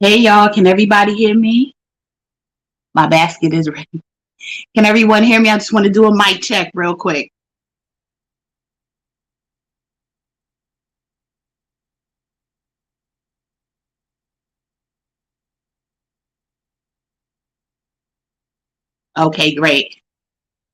Hey y'all, can everybody hear me? My basket is ready. Can everyone hear me? I just want to do a mic check real quick. Okay, great.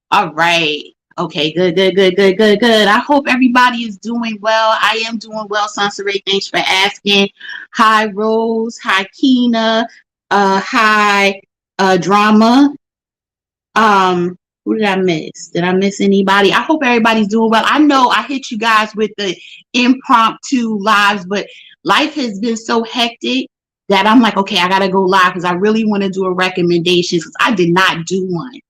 All right. Okay, good. I hope everybody is doing well. I am doing well, Sansaray. Thanks for asking. Hi, Rose. Hi, Keena. Hi, Drama. Who did I miss? Did I miss anybody? I hope everybody's doing well. I know I hit you guys with the impromptu lives, but life has been so hectic that I'm like, okay, I gotta go live because I really want to do a recommendation because I did not do one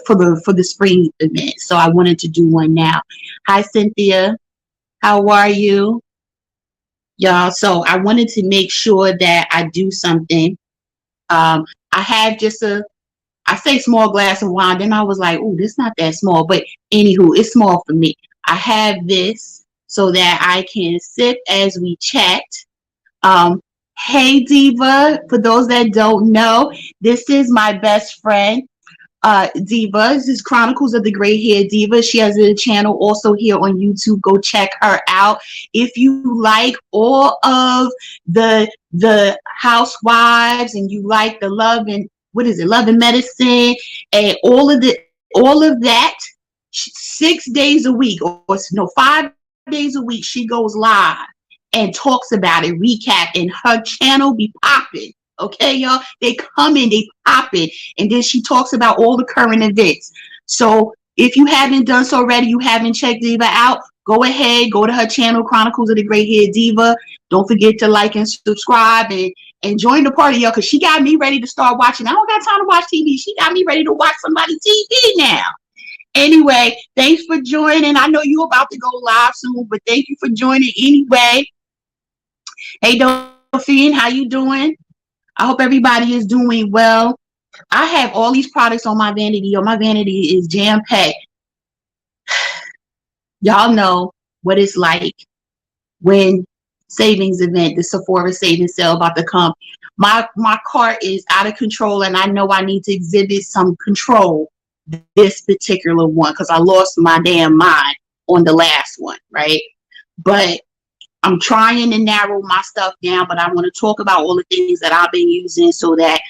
for the spring event. So I wanted to do one now. Hi Cynthia, how are you? Y'all. So I wanted to make sure that I do something. I have just I say small glass of wine. Then I was like, oh, this not that small. But anywho, it's small for me. I have this so that I can sip as we chat. Um, hey, Diva. For those that don't know, this is my best friend, Diva. This is Chronicles of the Gray Hair Diva. She has a channel also here on YouTube. Go check her out. If you like all of the housewives and you like the love and what is it, love and medicine and all of that, 6 days a week or no 5 days a week, she goes live and talks about it, recap, and her channel be popping. Okay, y'all, they come in, they pop it, and then she talks about all the current events. So if you haven't done so already, you haven't checked Diva out, go ahead, go to her channel, Chronicles of the Gray Hair Diva. Don't forget to like and subscribe and join the party, y'all, because she got me ready to start watching. I don't got time to watch TV. She got me ready to watch somebody's TV now. Anyway, thanks for joining. I know you're about to go live soon, but thank you for joining anyway. Hey, Delphine, how you doing? I hope everybody is doing well. I have all these products on my vanity. My vanity is jam-packed. Y'all know what it's like when savings event, the Sephora savings sale about to come. My cart is out of control, and I know I need to exhibit some control this particular one because I lost my damn mind on the last one, right? But I'm trying to narrow my stuff down, but I want to talk about all the things that I've been using so that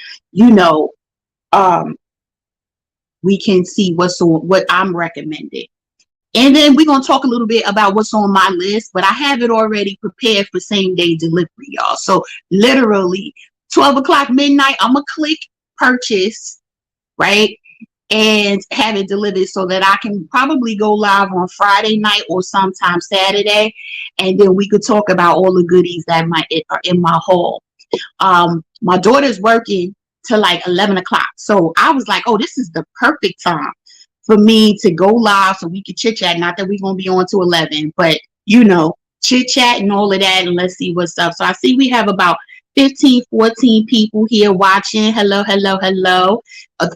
um, we can see what I'm recommending. And then we're going to talk a little bit about what's on my list, but I have it already prepared for same day delivery, y'all. So literally 12 o'clock midnight, I'm going to click purchase, right? And have it delivered so that I can probably go live on Friday night or sometime Saturday. And then we could talk about all the goodies that are in my haul. My daughter's working till like 11 o'clock. So I was like, oh, this is the perfect time for me to go live so we can chit chat. Not that we're going to be on to 11, but chit chat and all of that. And let's see what's up. So I see we have about 15, 14 people here watching. Hello.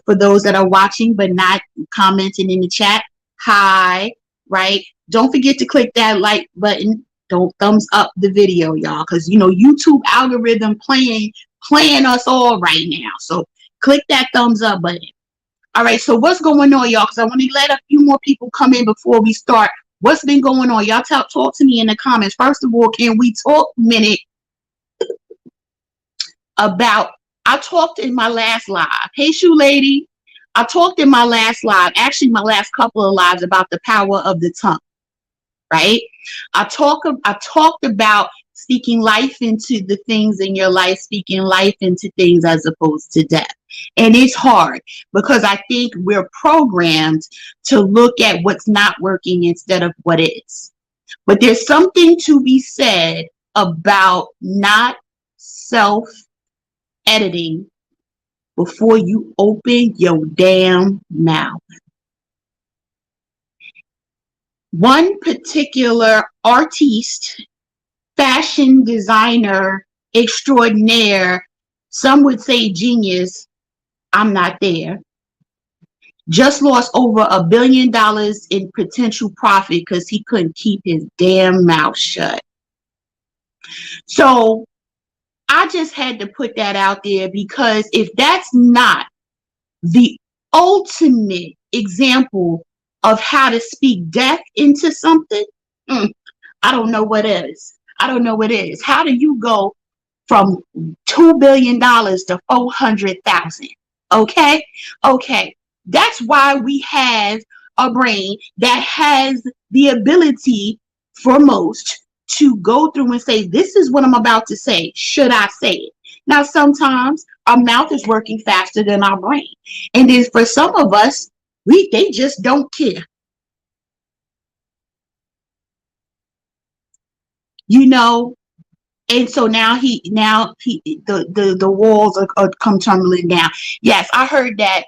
For those that are watching but not commenting in the chat, hi, right? Don't forget to click that like button. Don't thumbs up the video, y'all, because YouTube algorithm playing us all right now. So click that thumbs up button. All right, so what's going on, y'all? Because I want to let a few more people come in before we start. What's been going on? Y'all talk to me in the comments. First of all, can we talk a minute about, I talked in my last live. Hey, Shoe Lady. I talked in my last live, actually my last couple of lives, about the power of the tongue, right? I talked about speaking life into the things in your life, speaking life into things as opposed to death. And it's hard because I think we're programmed to look at what's not working instead of what is. But there's something to be said about not self-editing before you open your damn mouth. One particular artiste, fashion designer extraordinaire, some would say genius, I'm not there, just lost over $1 billion in potential profit because he couldn't keep his damn mouth shut. So I just had to put that out there, because if that's not the ultimate example of how to speak death into something, I don't know what is. I don't know what is. How do you go from $2 billion to 400,000? Okay. Okay. That's why we have a brain that has the ability, for most, to go through and say, this is what I'm about to say. Should I say it? Now, sometimes our mouth is working faster than our brain. And then for some of us, they just don't care. You know, and so now the walls are come tumbling down. Yes, I heard that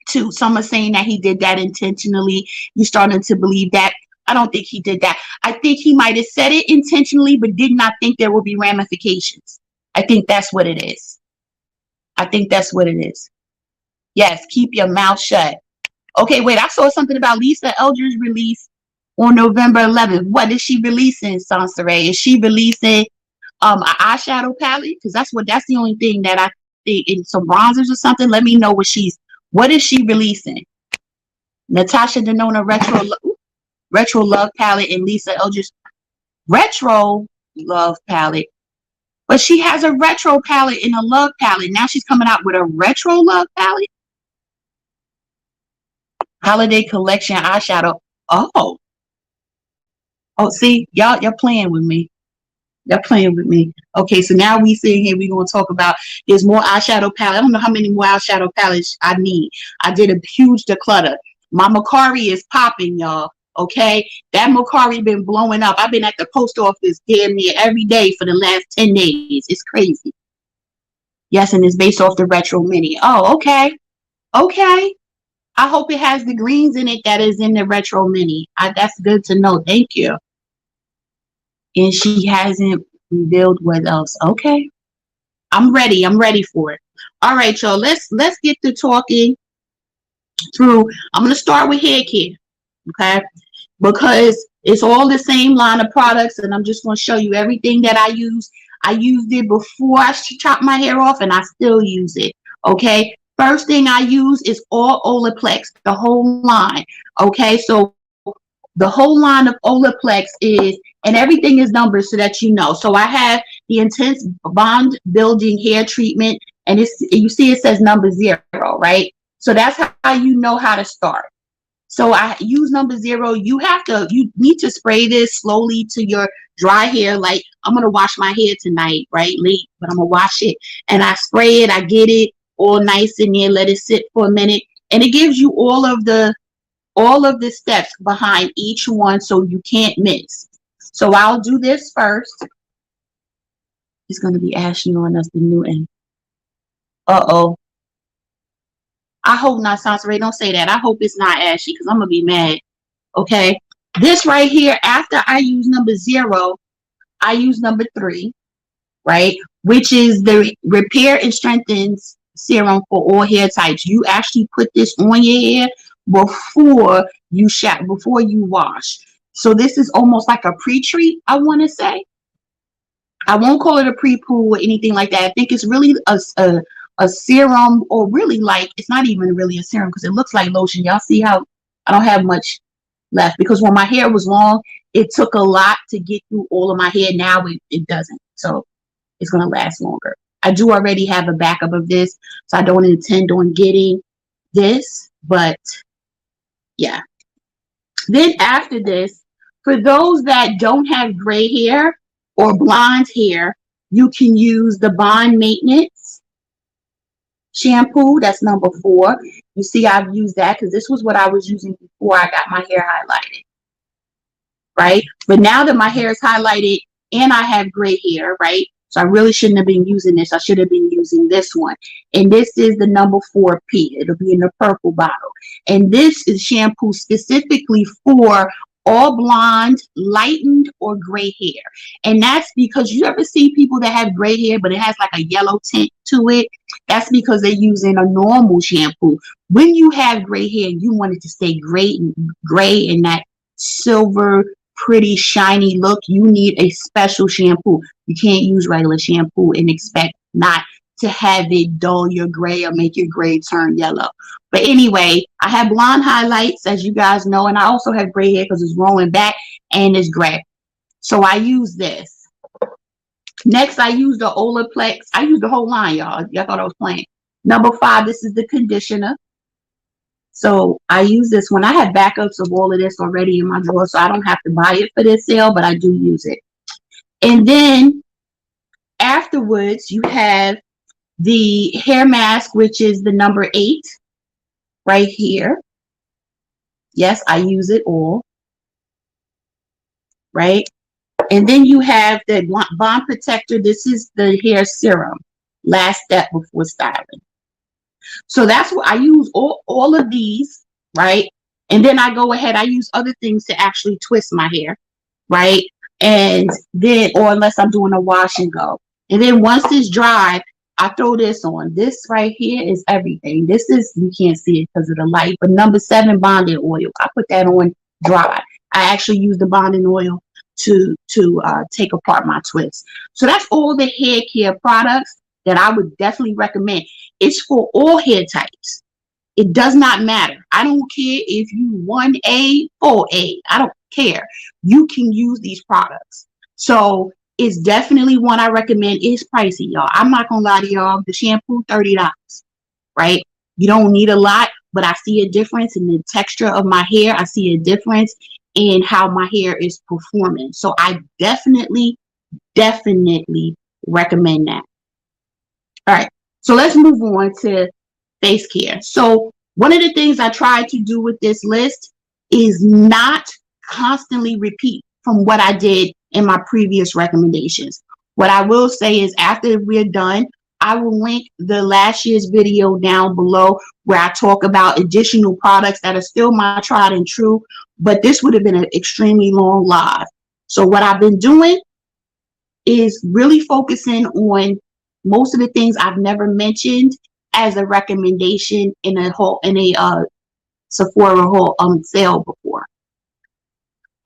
too. Some are saying that he did that intentionally. You're starting to believe that. I don't think he did that. I think he might have said it intentionally, but did not think there would be ramifications. I think that's what it is. I think that's what it is. Yes, keep your mouth shut. Okay, wait, I saw something about Lisa Eldridge release on November 11th. What is she releasing, Sansaray? Is she releasing an eyeshadow palette? Because that's the only thing that I think, in some bronzers or something. Let me know what is she releasing? Natasha Denona retro love palette, and Lisa Eldridge retro love palette. But she has a retro palette and a love palette. Now she's coming out with a retro love palette. Holiday collection eyeshadow. Oh, see, y'all playing with me. Y'all playing with me. Okay, so now we sitting here, we're going to talk about, there's more eyeshadow palette. I don't know how many more eyeshadow palettes I need. I did a huge declutter. My Macari is popping, y'all. Okay, that Macari been blowing up. I've been at the post office damn near every day for the last 10 days. It's crazy. Yes, and it's based off the retro mini. Oh, okay. Okay. I hope it has the greens in it that is in the retro mini. That's good to know. Thank you. And she hasn't revealed what else. Okay. I'm ready. I'm ready for it. All right, y'all. Let's get to talking through. I'm going to start with hair care. Okay. Because it's all the same line of products, and I'm just going to show you everything that I use. I used it before I chopped my hair off, and I still use it. Okay. First thing I use is all Olaplex, the whole line. Okay, so the whole line of Olaplex is, and everything is numbered so that you know. So I have the Intense Bond Building Hair Treatment, and you see it says number 0, right? So that's how you know how to start. So I use number 0. You need to spray this slowly to your dry hair. Like, I'm going to wash my hair tonight, right? Late, but I'm going to wash it. And I spray it, I get it all nice in there, let it sit for a minute, and it gives you all of the steps behind each one, so you can't miss. So I'll do this first. It's going to be ashy on us, the new end. I hope not, Sansaray. Don't say that. I hope it's not ashy, because I'm going to be mad. Okay, this right here, after I use number 0, I use number 3, right, which is the Repair and Strengthens Serum for all hair types. You actually put this on your hair before you wash. So this is almost like a pre-treat, I want to say. I won't call it a pre-poo or anything like that. I think it's really a serum, or really, like, it's not even really a serum, because it looks like lotion. Y'all see how I don't have much left, because when my hair was long, it took a lot to get through all of my hair. Now it doesn't. So it's going to last longer. I do already have a backup of this, so I don't intend on getting this, but yeah. Then after this, for those that don't have gray hair or blonde hair, you can use the Bond Maintenance shampoo. That's number 4. You see, I've used that because this was what I was using before I got my hair highlighted, right? But now that my hair is highlighted and I have gray hair, right? So I really shouldn't have been using this. I should have been using this one. And this is the number 4P. It'll be in the purple bottle. And this is shampoo specifically for all blonde, lightened, or gray hair. And that's because you ever see people that have gray hair, but it has like a yellow tint to it? That's because they're using a normal shampoo. When you have gray hair, you want it to stay gray and that silver pretty shiny look, you need a special shampoo. You can't use regular shampoo and expect not to have it dull your gray or make your gray turn yellow. But anyway, I have blonde highlights, as you guys know, and I also have gray hair because it's rolling back and it's gray. So I use this. Next, I use the Olaplex. I use the whole line, y'all. Y'all thought I was playing. Number 5, this is the conditioner. So I use this one. I have backups of all of this already in my drawer, so I don't have to buy it for this sale, but I do use it. And then afterwards, you have the hair mask, which is the number 8 right here. Yes, I use it all. Right? And then you have the bond protector. This is the hair serum. Last step before styling. So that's what I use, all of these, right? And then I go ahead, I use other things to actually twist my hair, right? And then, or unless I'm doing a wash and go. And then once it's dry, I throw this on. This right here is everything. This is, you can't see it because of the light, but number 7 bonding oil. I put that on dry. I actually use the bonding oil to take apart my twists. So that's all the hair care products that I would definitely recommend. It's for all hair types. It does not matter. I don't care if you 1A, 4A. I don't care. You can use these products. So it's definitely one I recommend. It's pricey, y'all. I'm not gonna lie to y'all. The shampoo, $30, right? You don't need a lot, but I see a difference in the texture of my hair. I see a difference in how my hair is performing. So I definitely recommend that. All right, so let's move on to face care. So one of the things I try to do with this list is not constantly repeat from what I did in my previous recommendations. What I will say is after we're done, I will link the last year's video down below where I talk about additional products that are still my tried and true, but this would have been an extremely long live. So what I've been doing is really focusing on most of the things I've never mentioned as a recommendation in a Sephora haul sale before.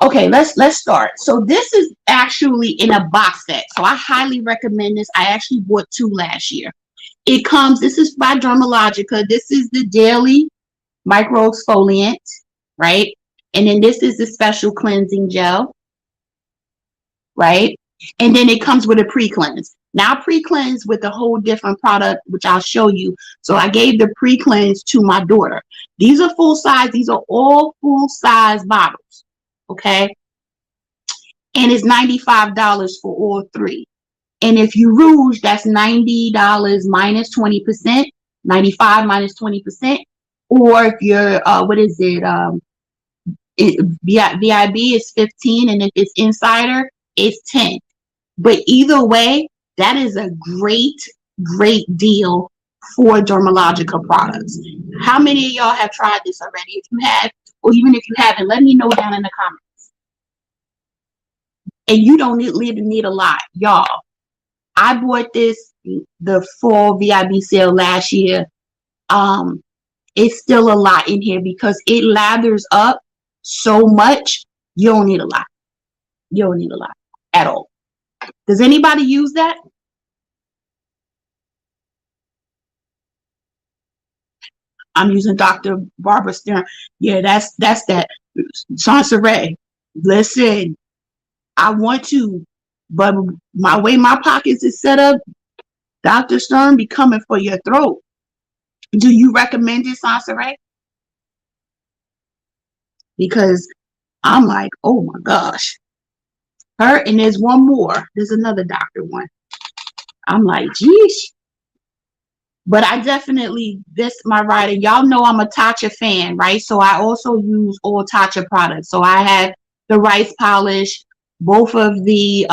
Okay, let's start. So this is actually in a box set. So I highly recommend this. I actually bought 2 last year. It comes, this is by Dermalogica. This is the daily micro exfoliant, right? And then this is the special cleansing gel, right? And then it comes with a pre-cleanse. Now pre-cleanse with a whole different product, which I'll show you. So I gave the pre-cleanse to my daughter. These are full size. These are all full size bottles, okay? And it's $95 for all 3. And if you rouge, that's $90 minus 20%, 95 minus 20%. Or if you're, what is it? VIB is 15, and if it's Insider, it's 10. But either way, that is a great deal for Dermalogica products. How many of y'all have tried this already? If you have, or even if you haven't, let me know down in the comments. And you don't need a lot, y'all. I bought this the fall VIB sale last year. It's still a lot in here because it lathers up so much. You don't need a lot. You don't need a lot at all. Does anybody use that? I'm using Dr. Barbara Stern. Yeah, that's that. Sansaray. Listen, I want to, but my way my pockets is set up, Dr. Stern be coming for your throat. Do you recommend it, Sansaray? Because I'm like, oh my gosh. Her, and there's one more. There's another doctor one. I'm like, geez. But I definitely, my writer, y'all know I'm a Tatcha fan, right? So I also use all Tatcha products. So I have the rice polish, both of the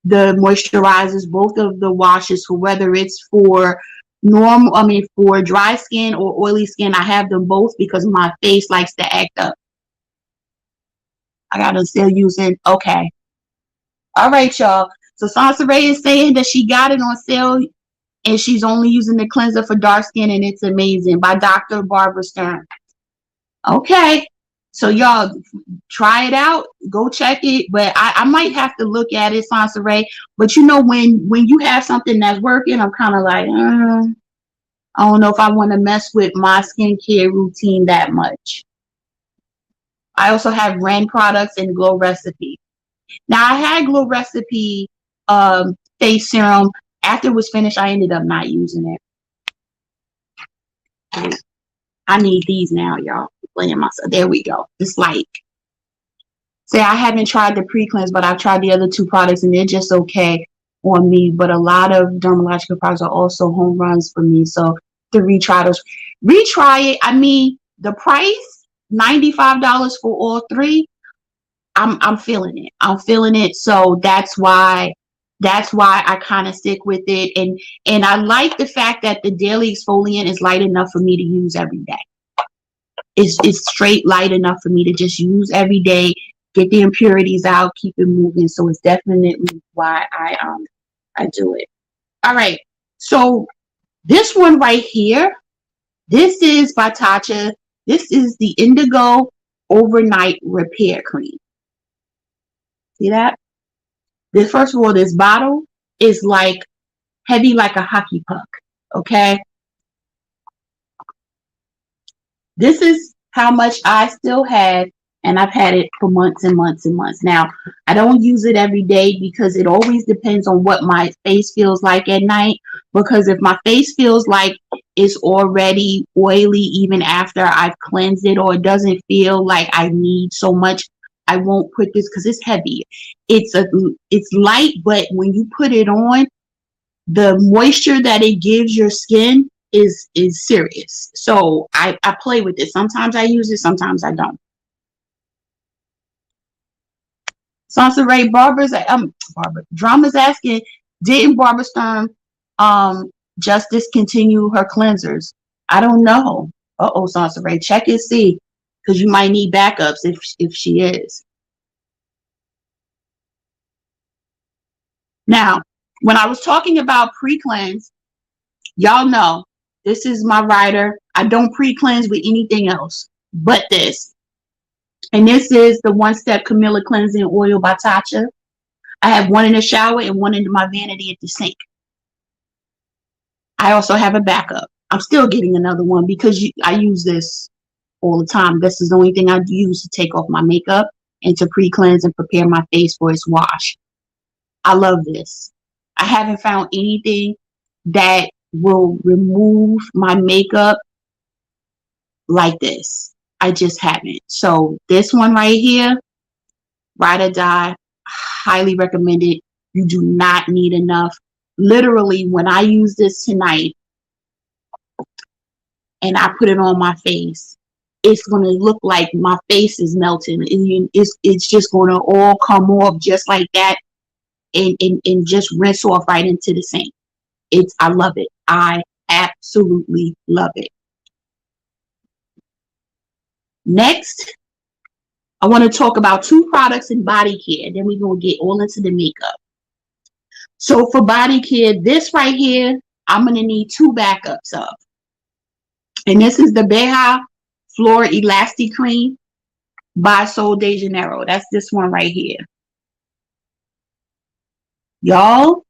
moisturizers, both of the washes, for whether it's for for dry skin or oily skin. I have them both because my face likes to act up. I gotta still using, okay. All right, y'all. So Sansaray is saying that she got it on sale and she's only using the cleanser for dark skin, and it's amazing, by Dr. Barbara Stern. Okay. So y'all try it out, go check it. But I might have to look at it, Sansaray. But you know, when you have something that's working, I'm kind of like, I don't know if I want to mess with my skincare routine that much. I also have Ren products and Glow Recipe. Now I had Glow Recipe face serum. After it was finished, I ended up not using it. I need these now, y'all. Playing myself. There we go. It's like, say I haven't tried the pre-cleanse, but I've tried the other two products and they're just okay on me. But a lot of dermatological products are also home runs for me. So to retry those, retry it. I mean, the price, $95 for all three. I'm feeling it. I'm feeling it. So that's why I kind of stick with it. And I like the fact that the daily exfoliant is light enough for me to use every day. It's straight light enough for me to just use every day, get the impurities out, keep it moving. So it's definitely why I do it. All right. So this one right here, this is by Tatcha. This is the Indigo Overnight Repair Cream. See that? This, first of all, this bottle is like heavy like a hockey puck. Okay. This is how much I still have, and I've had it for months and months and months. Now, I don't use it every day because it always depends on what my face feels like at night. Because if my face feels like it's already oily even after I've cleansed it, or it doesn't feel like I need so much, I won't put this because it's heavy. It's light, but when you put it on, the moisture that it gives your skin is serious. So I play with it. Sometimes I use it, sometimes I don't. Sansa Ray Drama's asking, didn't Barbara Sturm just discontinue her cleansers? I don't know. Sansa Ray, check and see, because you might need backups if she is. Now, when I was talking about pre-cleanse, y'all know this is my rider. I don't pre-cleanse with anything else but this. And this is the One Step Camilla Cleansing Oil by Tatcha. I have one in the shower and one in my vanity at the sink. I also have a backup. I'm still getting another one because I use this all the time. This is the only thing I use to take off my makeup and to pre-cleanse and prepare my face for its wash. I love this. I haven't found anything that will remove my makeup like this. I just haven't. So this one right here, Ride or Die, highly recommended. You do not need enough. Literally, when I use this tonight and I put it on my face, it's going to look like my face is melting. It's just going to all come off just like that and just rinse off right into the sink. I love it. I absolutely love it. Next, I want to talk about two products in body care. Then we're going to get all into the makeup. So for body care, this right here, I'm going to need two backups of. And this is the Beja Flor Elastic Cream by Sol de Janeiro. That's this one right here. Y'all,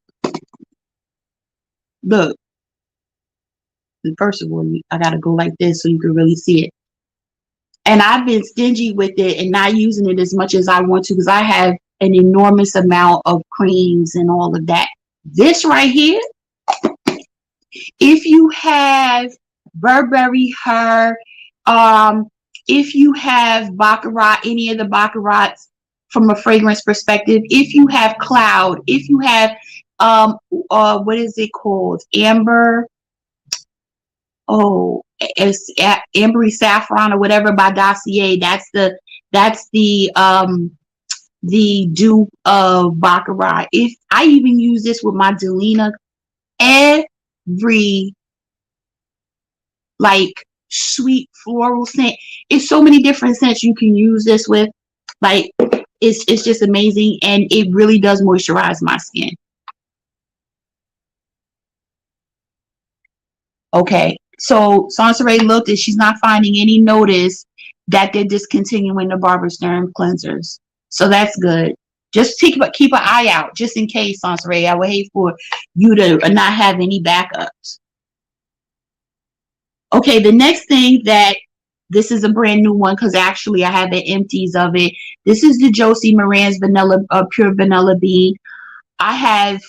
look. First of all, I got to go like this so you can really see it. And I've been stingy with it and not using it as much as I want to because I have an enormous amount of creams and all of that. This right here, if you have Burberry Her, if you have Baccarat, any of the Baccarats from a fragrance perspective, if you have Cloud, if you have what is it called? Amber. It's Ambery Saffron or whatever by Dossier. That's the dupe of Baccarat. If I even use this with my Delina, every like sweet floral scent. It's so many different scents you can use this with. Like it's just amazing, and it really does moisturize my skin. Okay, so Sansaray looked and she's not finding any notice that they're discontinuing the Barber Sturm cleansers. So that's good. Just keep an eye out, just in case, Sansaray. I would hate for you to not have any backups. Okay, the next thing that this is a brand new one because actually I have the empties of it. This is the Josie Maran's vanilla, pure vanilla bean. I have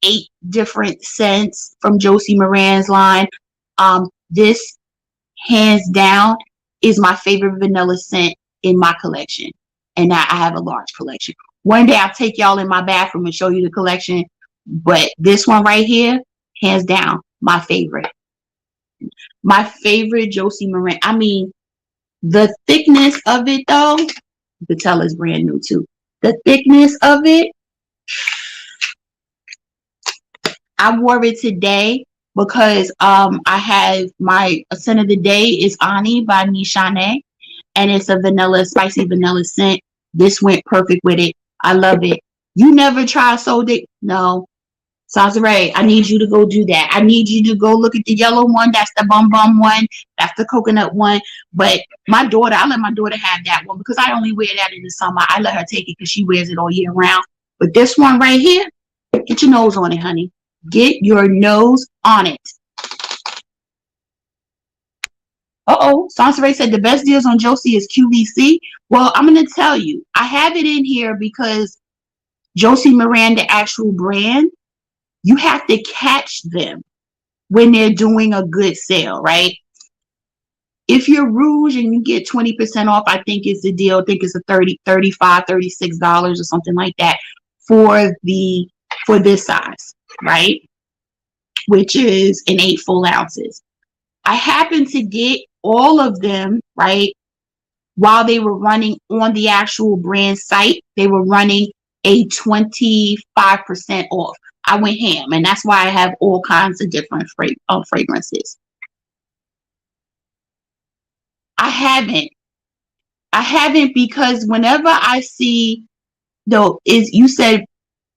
8 different scents from Josie Maran's line. This hands down is my favorite vanilla scent in my collection, and I have a large collection. One day I'll take y'all in my bathroom and show you the collection, but this one right here, hands down, my favorite. My favorite Josie Maran. I mean, the thickness of it though, you could tell it's brand new too. The thickness of it, I wore it today because I have my scent of the day is Ani by Nishane, and it's a vanilla, spicy vanilla scent. This went perfect with it. I love it. You never try Sold It? No. Sansaray, I need you to go do that. I need you to go look at the yellow one. That's the bum bum one. That's the coconut one. But my daughter, I let my daughter have that one because I only wear that in the summer. I let her take it because she wears it all year round. But this one right here, get your nose on it, honey. Get your nose on it. Sansaray said the best deals on Josie is QVC. Well, I'm going to tell you, I have it in here because Josie Maran, the actual brand, you have to catch them when they're doing a good sale, right? If you're Rouge and you get 20% off, I think it's a deal. I think it's a $30, $35, $36 or something like that for this size, right? Which is in 8 full ounces. I happened to get all of them, right, while they were running on the actual brand site. They were running a 25% off. I went ham, and that's why I have all kinds of different fragrances. I haven't because whenever I see you said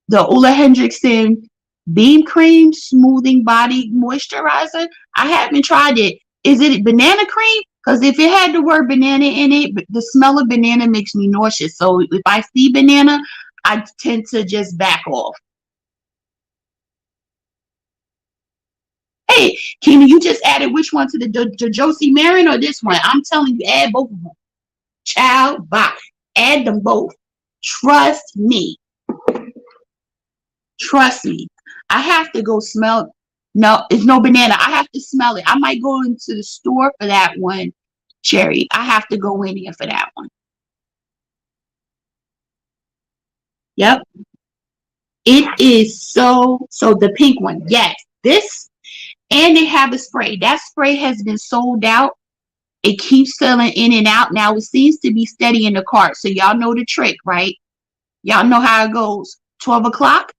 the Ole Hendrickson Beam Cream Smoothing Body Moisturizer. I haven't tried it. Is it banana cream? Because if it had the word banana in it, the smell of banana makes me nauseous. So if I see banana, I tend to just back off. Hey, Kina, you just added which one to the Josie Maran or this one? I'm telling you, add both of them. Child, bye. Add them both. Trust me. Trust me. I have to go smell. No, it's no banana. I have to smell it. I might go into the store for that one, Cherry. I have to go in here for that one. Yep. It is so the pink one. Yes. This, and they have a spray. That spray has been sold out. It keeps selling in and out. Now it seems to be steady in the cart. So y'all know the trick, right? Y'all know how it goes. 12 o'clock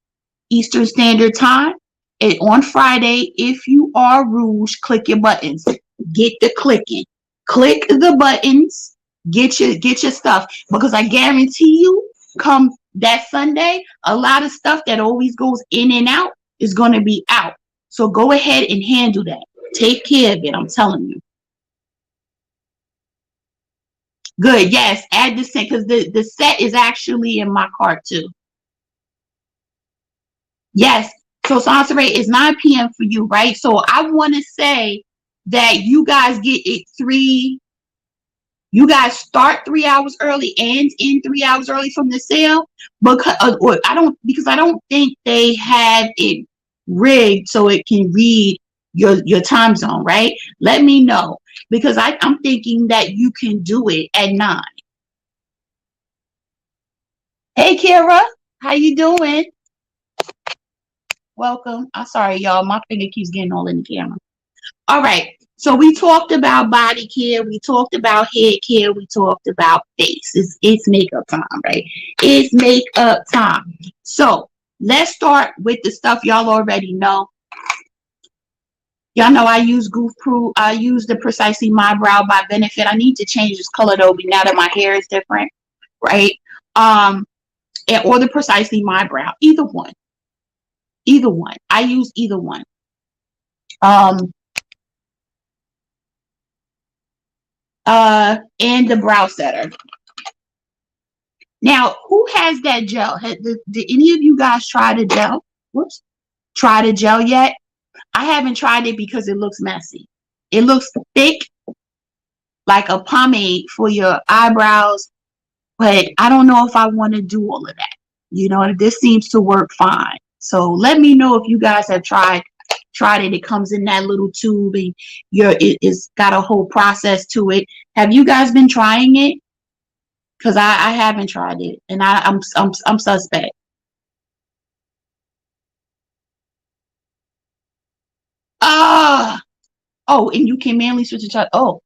Eastern Standard Time. And on Friday, if you are Rouge, click your buttons. Get the clicking. Click the buttons. Get your stuff. Because I guarantee you, come that Sunday, a lot of stuff that always goes in and out is going to be out. So go ahead and handle that. Take care of it. I'm telling you. Good. Yes. Add the set because the set is actually in my cart too. Yes. So Sansaray is 9 p.m. for you, right? So I want to say that you guys get it you guys start 3 hours early and end 3 hours early from the sale because I don't think they have it rigged so it can read your time zone, right? Let me know because I'm thinking that you can do it at 9. Hey Kara, how you doing? Welcome. I'm sorry, y'all. My finger keeps getting all in the camera. All right. So we talked about body care. We talked about hair care. We talked about face. It's makeup time, right? It's makeup time. So let's start with the stuff y'all already know. Y'all know I use Goof Proof. I use the Precisely My Brow by Benefit. I need to change this color though, now that my hair is different, right? Or the Precisely My Brow. Either one. Either one. I use either one. and the brow setter. Now, who has that gel? Did any of you guys try the gel? Whoops. Try the gel yet? I haven't tried it because it looks messy. It looks thick, like a pomade for your eyebrows, but I don't know if I want to do all of that. You know, this seems to work fine. So let me know if you guys have tried it. It comes in that little tube, and it's got a whole process to it. Have you guys been trying it? Because I haven't tried it, and I'm suspect. Oh, and you can manually switch it to, oh,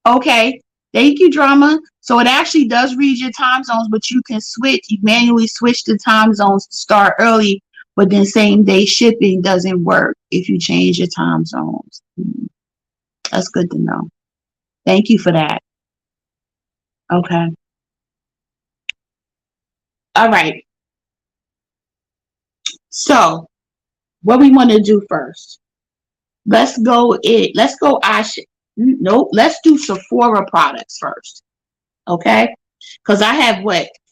okay. Thank you, Drama. So it actually does read your time zones, but you can you manually switch the time zones to start early, but then same day shipping doesn't work if you change your time zones. That's good to know. Thank you for that. Okay. All right. So what we want to do first. Let's go eyeshadow. Nope. Let's do Sephora products first. Okay. Because I have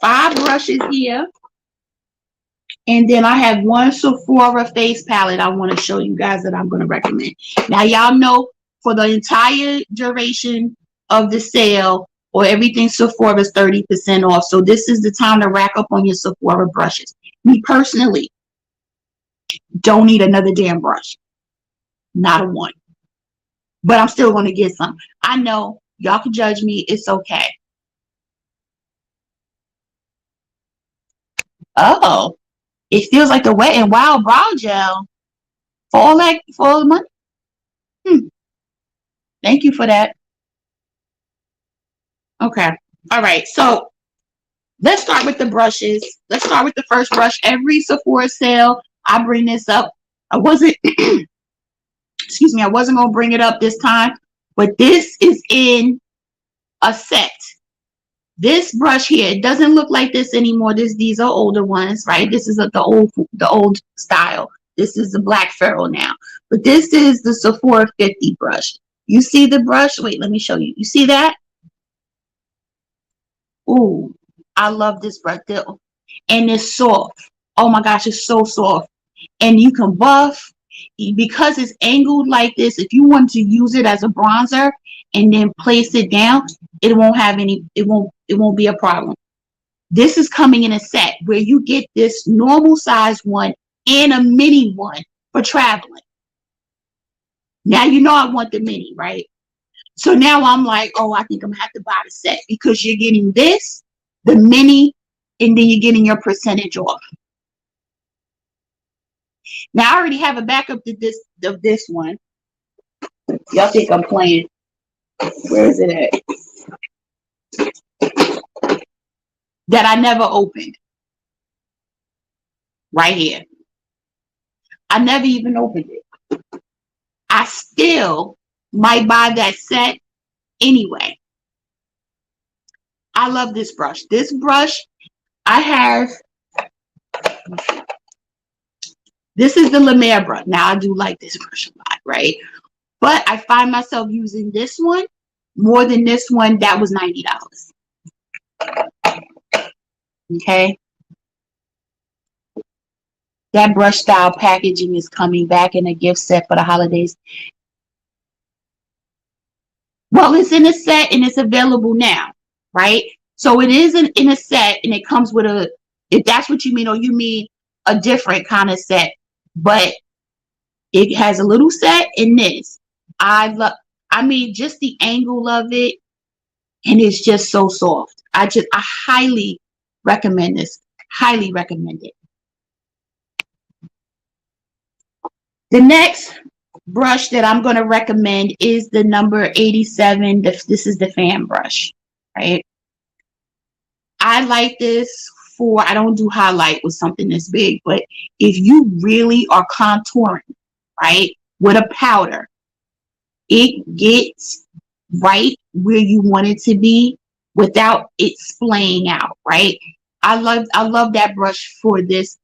5 brushes here. And then I have one Sephora face palette I want to show you guys that I'm going to recommend. Now, y'all know for the entire duration of the sale or everything Sephora is 30% off. So this is the time to rack up on your Sephora brushes. Me personally, don't need another damn brush. Not a one. But I'm still going to get some. I know y'all can judge me. It's okay. Oh, it feels like the Wet n Wild brow gel for all the money. Thank you for that. Okay. All right. So let's start with the brushes. Let's start with the first brush. Every Sephora sale, I bring this up. I wasn't, excuse me, I wasn't going to bring it up this time, but this is in a set. This brush here, it doesn't look like this anymore. These are older ones, right? This is the old style. This is the black ferrule now. But this is the Sephora 50 brush. You see the brush? Wait, let me show you. You see that? Ooh, I love this brush. And it's soft. Oh my gosh, it's so soft. And you can buff. Because it's angled like this, if you want to use it as a bronzer and then place it down, it won't be a problem. This is coming in a set where you get this normal size one and a mini one for traveling. Now you know I want the mini, right? So now I'm like, oh, I think I'm gonna have to buy the set because you're getting this, the mini, and then you're getting your percentage off. Now I already have a backup to this one. Y'all think I'm playing? Where is it at? That I never opened. Right here. I never even opened it. I still might buy that set anyway. I love this brush. This brush, I have. This is the La Mer brush. Now, I do like this brush a lot, right? But I find myself using this one more than this one that was $90. Okay? That brush style packaging is coming back in a gift set for the holidays. Well, it's in a set and it's available now, right? So it is in a set and it comes with if that's what you mean, or you mean a different kind of set. But it has a little set in this. I mean, just the angle of it, and it's just so soft. I highly recommend this. Highly recommend it. The next brush that I'm going to recommend is the number 87. This is the fan brush, right? I like this I don't do highlight with something this big, but if you really are contouring, right, with a powder, it gets right where you want it to be without it splaying out, right? I love that brush for this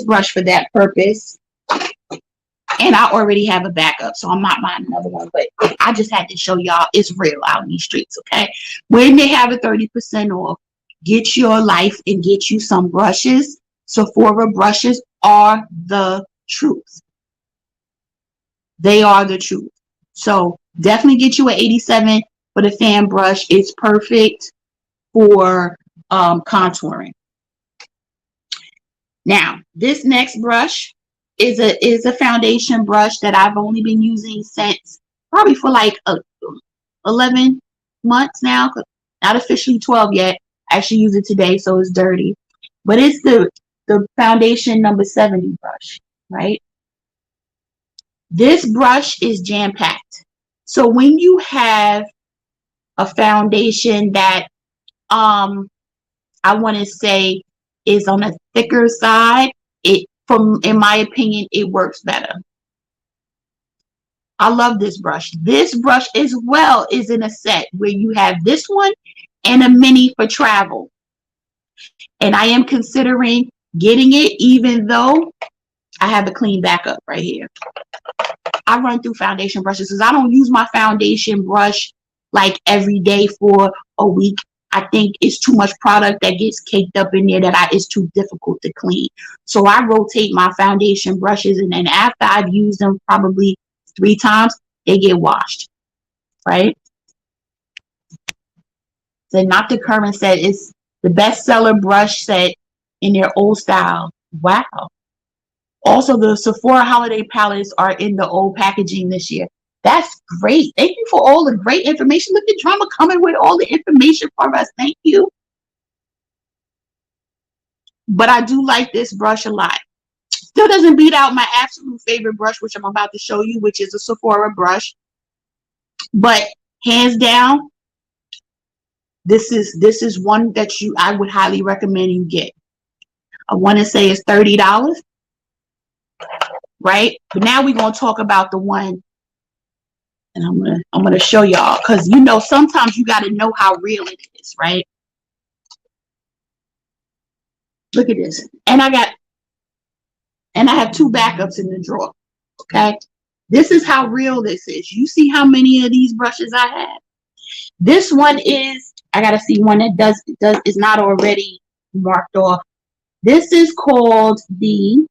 brush for that purpose. And I already have a backup, so I'm not buying another one. But I just had to show y'all it's real out in these streets, okay? When they have a 30% off, get your life and get you some brushes. Sephora brushes are the truth. They are the truth. So definitely get you an 87 for the fan brush. It's perfect for contouring. Now, this next brush is a foundation brush that I've only been using since probably for like 11 months now. Not officially 12 yet. I actually use it today, so it's dirty. But it's the foundation number 70 brush, right? This brush is jam-packed. So when you have a foundation that I want to say is on a thicker side, in my opinion, it works better. I love this brush. This brush as well is in a set where you have this one and a mini for travel. And I am considering getting it, even though I have a clean backup right here. I run through foundation brushes because I don't use my foundation brush like every day for a week. I think it's too much product that gets caked up in there that it's too difficult to clean. So I rotate my foundation brushes, and then after I've used them probably 3 times, they get washed, right? So not the current set. It's the bestseller brush set in their old style. Wow. Also, the Sephora holiday palettes are in the old packaging this year. That's great. Thank you for all the great information. Look at Drama coming with all the information for us. Thank you. But I do like this brush a lot. Still doesn't beat out my absolute favorite brush, which I'm about to show you, which is a Sephora brush. But hands down, this is one that I would highly recommend you get. I want to say it's $30, right? But now we're gonna talk about the one. And I'm gonna show y'all, because you know sometimes you got to know how real it is, right? Look at this, and I have 2 backups in the drawer. Okay, this is how real this is. You see how many of these brushes I have? This one is, I gotta see one that is not already marked off. This is called the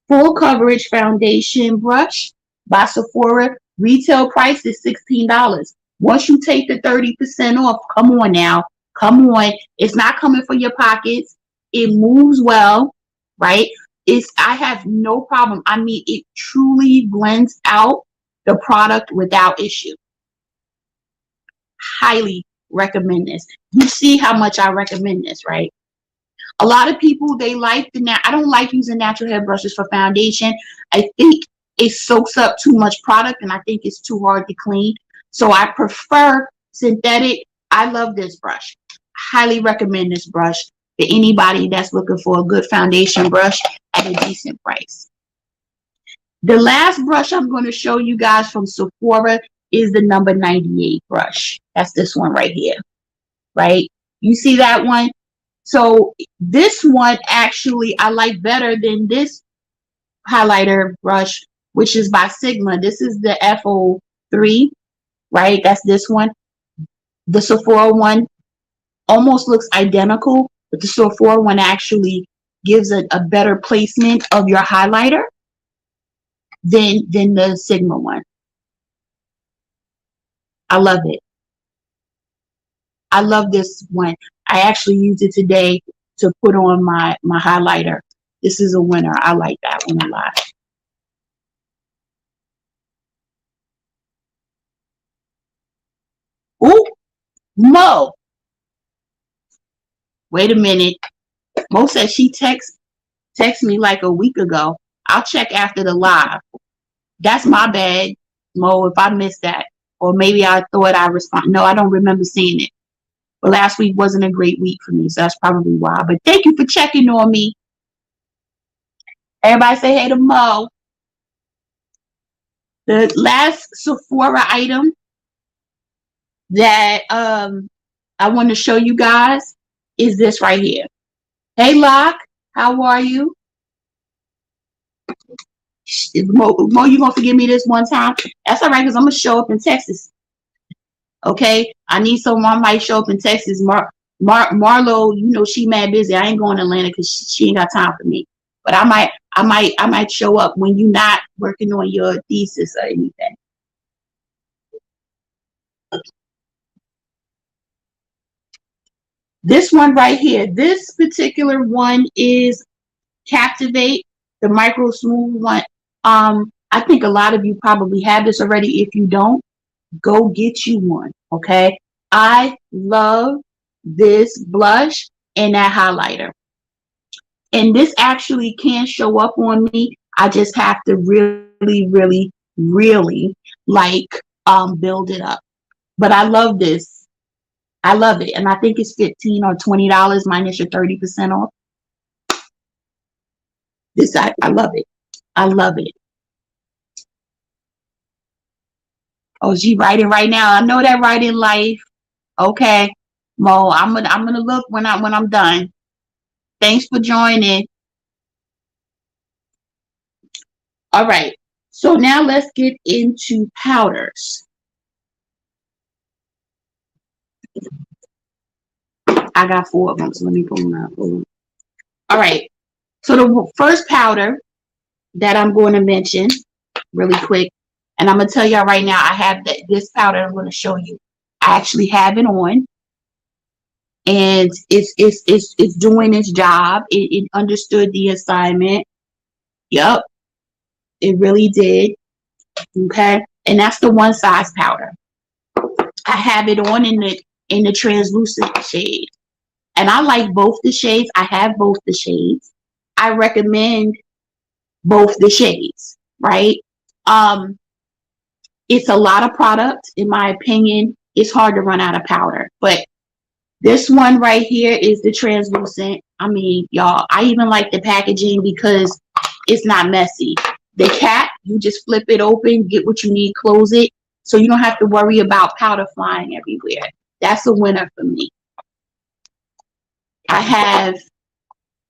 Full Coverage Foundation Brush by Sephora. Retail price is $16. Once you take the 30% off, come on now. Come on. It's not coming for your pockets. It moves well, right? I have no problem. I mean, it truly blends out the product without issue. Highly recommend this. You see how much I recommend this, right? A lot of people, they like I don't like using natural hair brushes for foundation. I think it soaks up too much product, and I think it's too hard to clean. So I prefer synthetic. I love this brush. Highly recommend this brush to anybody that's looking for a good foundation brush at a decent price. The last brush I'm going to show you guys from Sephora is the number 98 brush. That's this one right here, right? You see that one? So this one actually I like better than this highlighter brush, which is by Sigma. This is the FO3, right? That's this one. The Sephora one almost looks identical, but the Sephora one actually gives a better placement of your highlighter than the Sigma one. I love it. I love this one. I actually used it today to put on my highlighter. This is a winner. I like that one a lot. Ooh, Mo. Wait a minute. Mo said she text me like a week ago. I'll check after the live. That's my bad, Mo, if I missed that. Or maybe I thought I responded. No, I don't remember seeing it. But last week wasn't a great week for me, so that's probably why. But thank you for checking on me. Everybody say hey to Mo. The last Sephora item that I want to show you guys is this right here. Hey, Locke, how are you? Mo, you gonna forgive me this one time? That's all right, because I'm gonna show up in Texas. Okay, I need someone might show up in Texas. Marlo, you know she mad busy. I ain't going to Atlanta because she ain't got time for me. But I might show up when you're not working on your thesis or anything. This one right here, this particular one is Captivate, the micro smooth one. I think a lot of you probably have this already. If you don't, go get you one. Okay, I love this blush and that highlighter, and this actually can show up on me. I just have to really like build it up. But I love this. I love it, and I think it's $15 or $20 minus your 30% off. This I love it. I love it. Oh, she writing right now. I know that writing life. Okay, Mo, I'm gonna look when I'm done. Thanks for joining. All right. So now let's get into powders. I got 4 of them, so let me pull them out. All right. So the first powder that I'm going to mention really quick, and I'm going to tell y'all right now, I have this powder I'm going to show you. I actually have it on, and it's doing its job. It understood the assignment. Yep, it really did. Okay, and that's the one size powder. I have it on in the translucent shade, and I like both the shades. I have both the shades. I recommend both the shades, right? It's a lot of product, in my opinion. It's hard to run out of powder, but this one right here is the translucent. I mean, y'all, I even like the packaging because it's not messy. The cap, you just flip it open, get what you need, close it, so you don't have to worry about powder flying everywhere. That's a winner for me. I have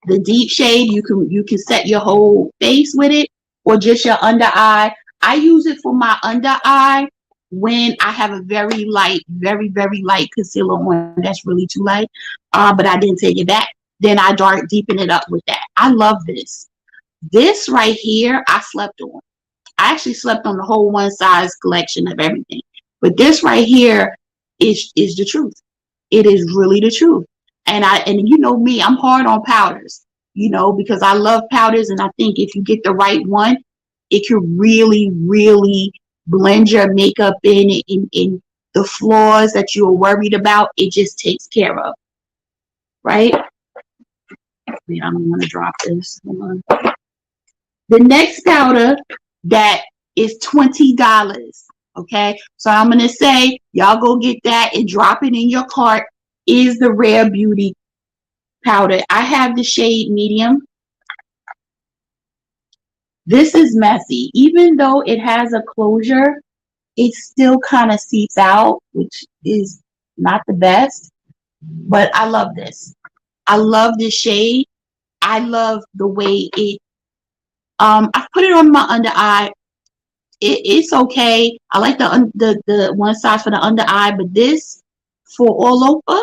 the deep shade. You can set your whole face with it, or just your under eye. I use it for my under eye when I have a very light, very light concealer on that's really too light. But I didn't take it back. Then I deepen it up with that. I love this. This right here, I slept on. I actually slept on the whole one size collection of everything. But this right here is the truth. It is really the truth. And you know me, I'm hard on powders, you know, because I love powders, and I think if you get the right one, it can really blend your makeup in the flaws that you were worried about. It just takes care of, right? Wait, I don't want to drop this. Hold on. The next powder that is $20. Okay, so I'm gonna say y'all go get that and drop it in your cart. Is the Rare Beauty powder. I have the shade medium. This is messy. Even though it has a closure, it still kind of seeps out, which is not the best. But I love this. I love this shade. I love the way it. I put it on my under eye. It's okay. I like the one size for the under eye, but this for all over,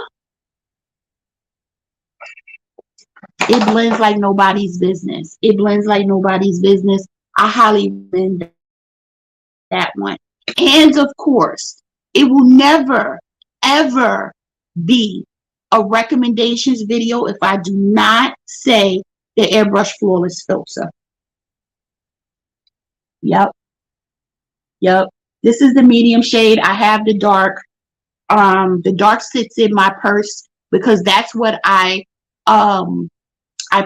it blends like nobody's business. It blends like nobody's business. I highly recommend that one. And of course, it will never, ever be a recommendations video if I do not say the Airbrush Flawless Filter. Yep. This is the medium shade. I have the dark. The dark sits in my purse because that's what I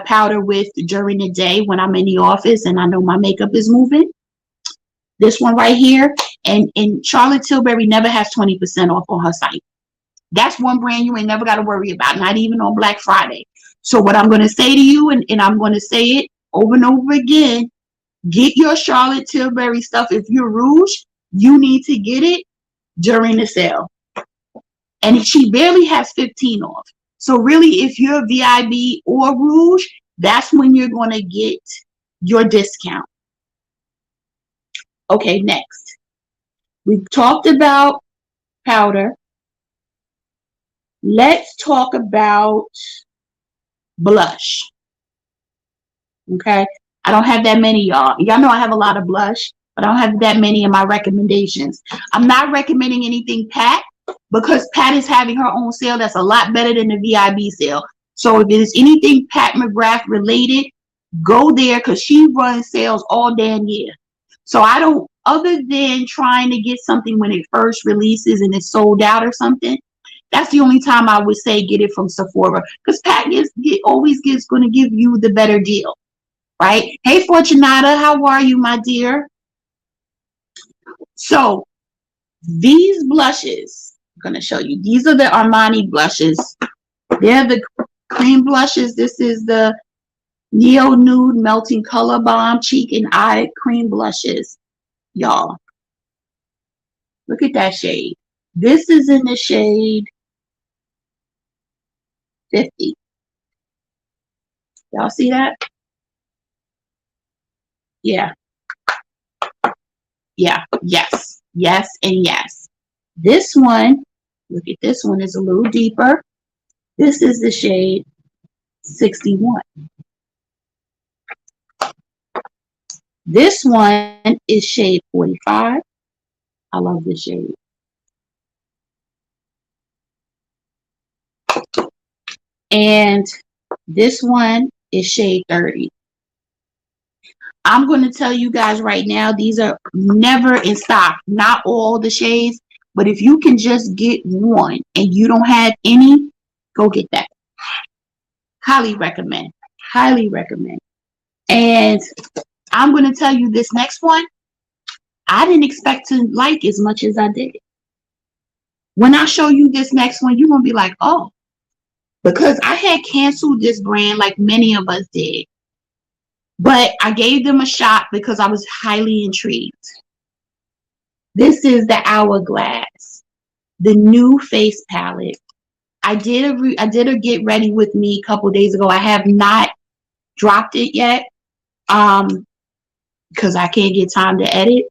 powder with during the day when I'm in the office and I know my makeup is moving. This one right here, and Charlotte Tilbury never has 20% off on her site. That's one brand you ain't never got to worry about, not even on Black Friday. So what I'm going to say to you, and I'm going to say it over and over again, get your Charlotte Tilbury stuff. If you're Rouge, you need to get it during the sale. And she barely has 15 off. So really, if you're VIB or Rouge, that's when you're going to get your discount. Okay, next. We've talked about powder. Let's talk about blush. Okay. I don't have that many, y'all. Y'all know I have a lot of blush, but I don't have that many in my recommendations. I'm not recommending anything Pat because Pat is having her own sale that's a lot better than the VIB sale. So if there's anything Pat McGrath related, go there because she runs sales all damn year. So I don't, other than trying to get something when it first releases and it's sold out or something, that's the only time I would say get it from Sephora because Pat always going to give you the better deal. Right? Hey, Fortunata, how are you, my dear? So these blushes, I'm going to show you. These are the Armani blushes. They're the cream blushes. This is the Neo Nude Melting Color Bomb Cheek and Eye Cream Blushes. Y'all, look at that shade. This is in the shade 50. Y'all see that? Yeah. Yeah. Yes. Yes and yes. This one, look at this one, is a little deeper. This is the shade 61. This one is shade 45. I love this shade. And this one is shade 30. I'm going to tell you guys right now, these are never in stock. Not all the shades, but if you can just get one and you don't have any, go get that. Highly recommend. Highly recommend. And I'm going to tell you this next one, I didn't expect to like as much as I did. When I show you this next one, you're going to be like, oh, because I had canceled this brand like many of us did. But I gave them a shot because I was highly intrigued. This is the Hourglass, the new face palette. I did a get ready with me a couple days ago. I have not dropped it yet because I can't get time to edit.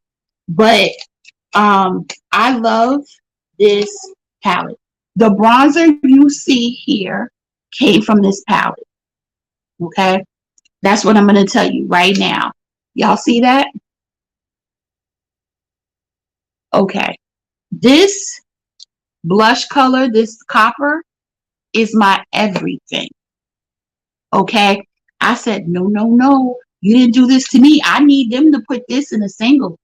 But I love this palette. The bronzer you see here came from this palette. Okay? That's what I'm going to tell you right now. Y'all see that? Okay. This blush color, this copper, is my everything. Okay? I said, no, no, no. You didn't do this to me. I need them to put this in a single.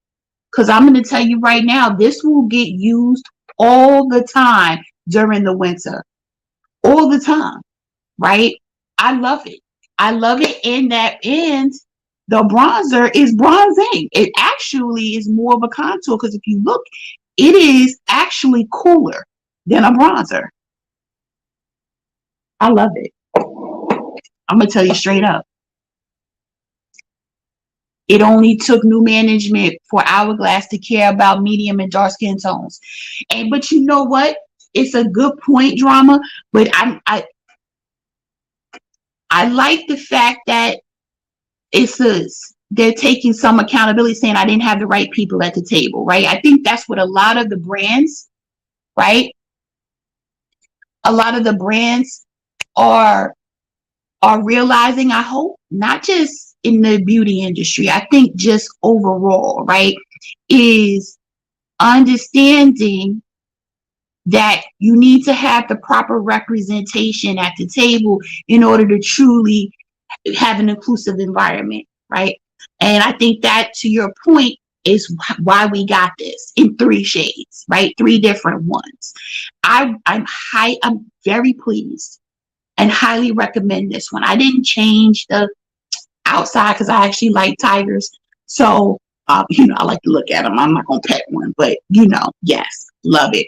Because I'm going to tell you right now, this will get used all the time during the winter. All the time. Right? I love it. I love it in that end. The bronzer is bronzing. It actually is more of a contour because if you look, it is actually cooler than a bronzer. I love it. I'm going to tell you straight up. It only took new management for Hourglass to care about medium and dark skin tones. But you know what? It's a good point, drama. But I like the fact that they're taking some accountability, saying I didn't have the right people at the table, right? I think that's what a lot of the brands, right? A lot of the brands are realizing, I hope, not just in the beauty industry, I think just overall, right, is understanding that you need to have the proper representation at the table in order to truly have an inclusive environment, right? And I think that, to your point, is why we got this in 3 shades, right? 3 different ones. I'm very pleased and highly recommend this one. I didn't change the outside because I actually like tigers. So, I like to look at them. I'm not going to pet one, but, yes, love it.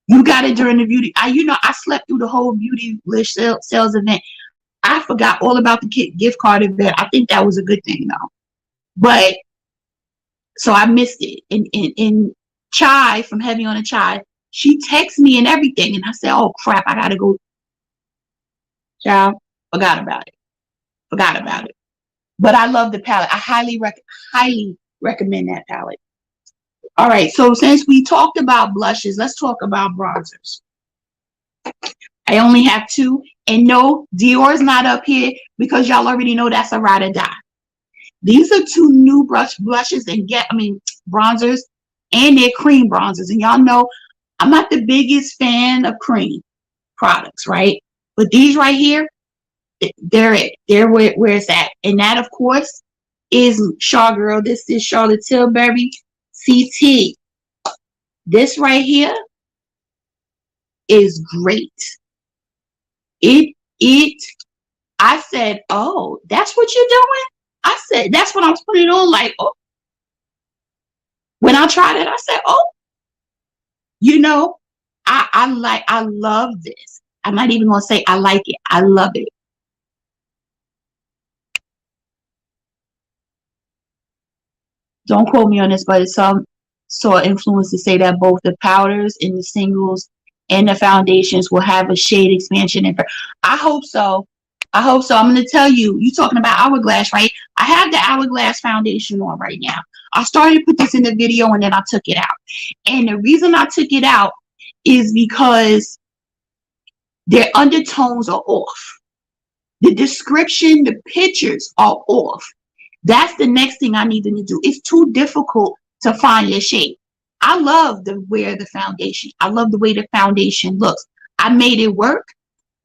You got it during the beauty. I slept through the whole beauty list sales event. I forgot all about the gift card event. I think that was a good thing, though. But, so I missed it. And Chai from Heavy on a Chai, she texted me and everything. And I said, oh, crap, I got to go. Child, forgot about it. But I love the palette. I highly recommend that palette. All right, so since we talked about blushes, let's talk about bronzers. I only have two, and no, Dior's not up here because y'all already know that's a ride or die. These are two new blushes and bronzers, and they're cream bronzers. And y'all know I'm not the biggest fan of cream products, right? But these right here, they're where it's at. And that, of course, is Shawgirl. This is Charlotte Tilbury CT. This right here is great. I said, oh, that's what you're doing? I said, that's what I was putting it on, like, oh. When I tried it, I said, oh, I love this. I'm not even gonna say I like it. I love it. Don't quote me on this, but some saw influencers say that both the powders and the singles and the foundations will have a shade expansion. I hope so. I hope so. I'm going to tell you, you're talking about Hourglass, right? I have the Hourglass foundation on right now. I started to put this in the video and then I took it out. And the reason I took it out is because their undertones are off. The description, the pictures are off. That's the next thing I need them to do. It's too difficult to find your shade. I love the wear the foundation. I love the way the foundation looks. I made it work,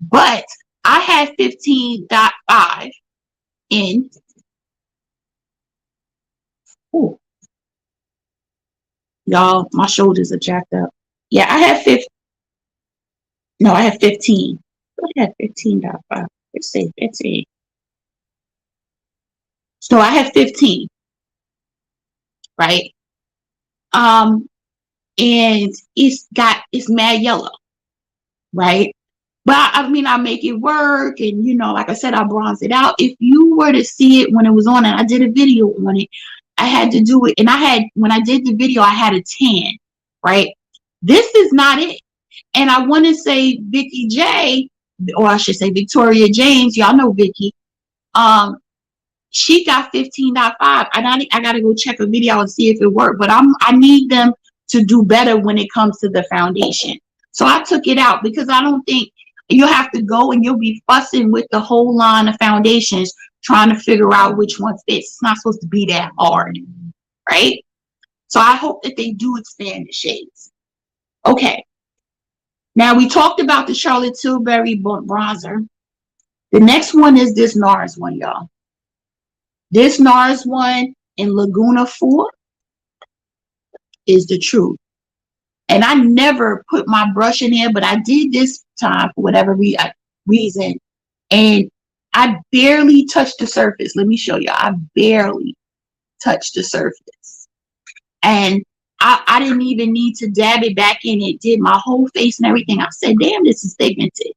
but I had 15.5 in. Ooh. Y'all, my shoulders are jacked up. Yeah, I had 15. No, I had 15. I had 15.5. Let's say 15. So I had 15, right? And it's mad yellow, right? But I make it work, and like I said, I bronze it out. If you were to see it when it was on, and I did a video on it, I had to do it, and when I did the video, I had a tan, right? This is not it. And I want to say Vicky J, or I should say Victoria James, y'all know Vicky, she got 15.5. I gotta go check a video and see if it worked, but I need them to do better when it comes to the foundation. So I took it out because I don't think you'll have to go and you'll be fussing with the whole line of foundations trying to figure out which one fits. It's not supposed to be that hard, right? So I hope that they do expand the shades. Okay. Now we talked about the Charlotte Tilbury bronzer. The next one is this NARS one, y'all. This NARS one in Laguna 4 is the truth. And I never put my brush in here, but I did this time for whatever reason. And I barely touched the surface. Let me show you. I barely touched the surface. And I didn't even need to dab it back in. It did my whole face and everything. I said, damn, this is pigmented.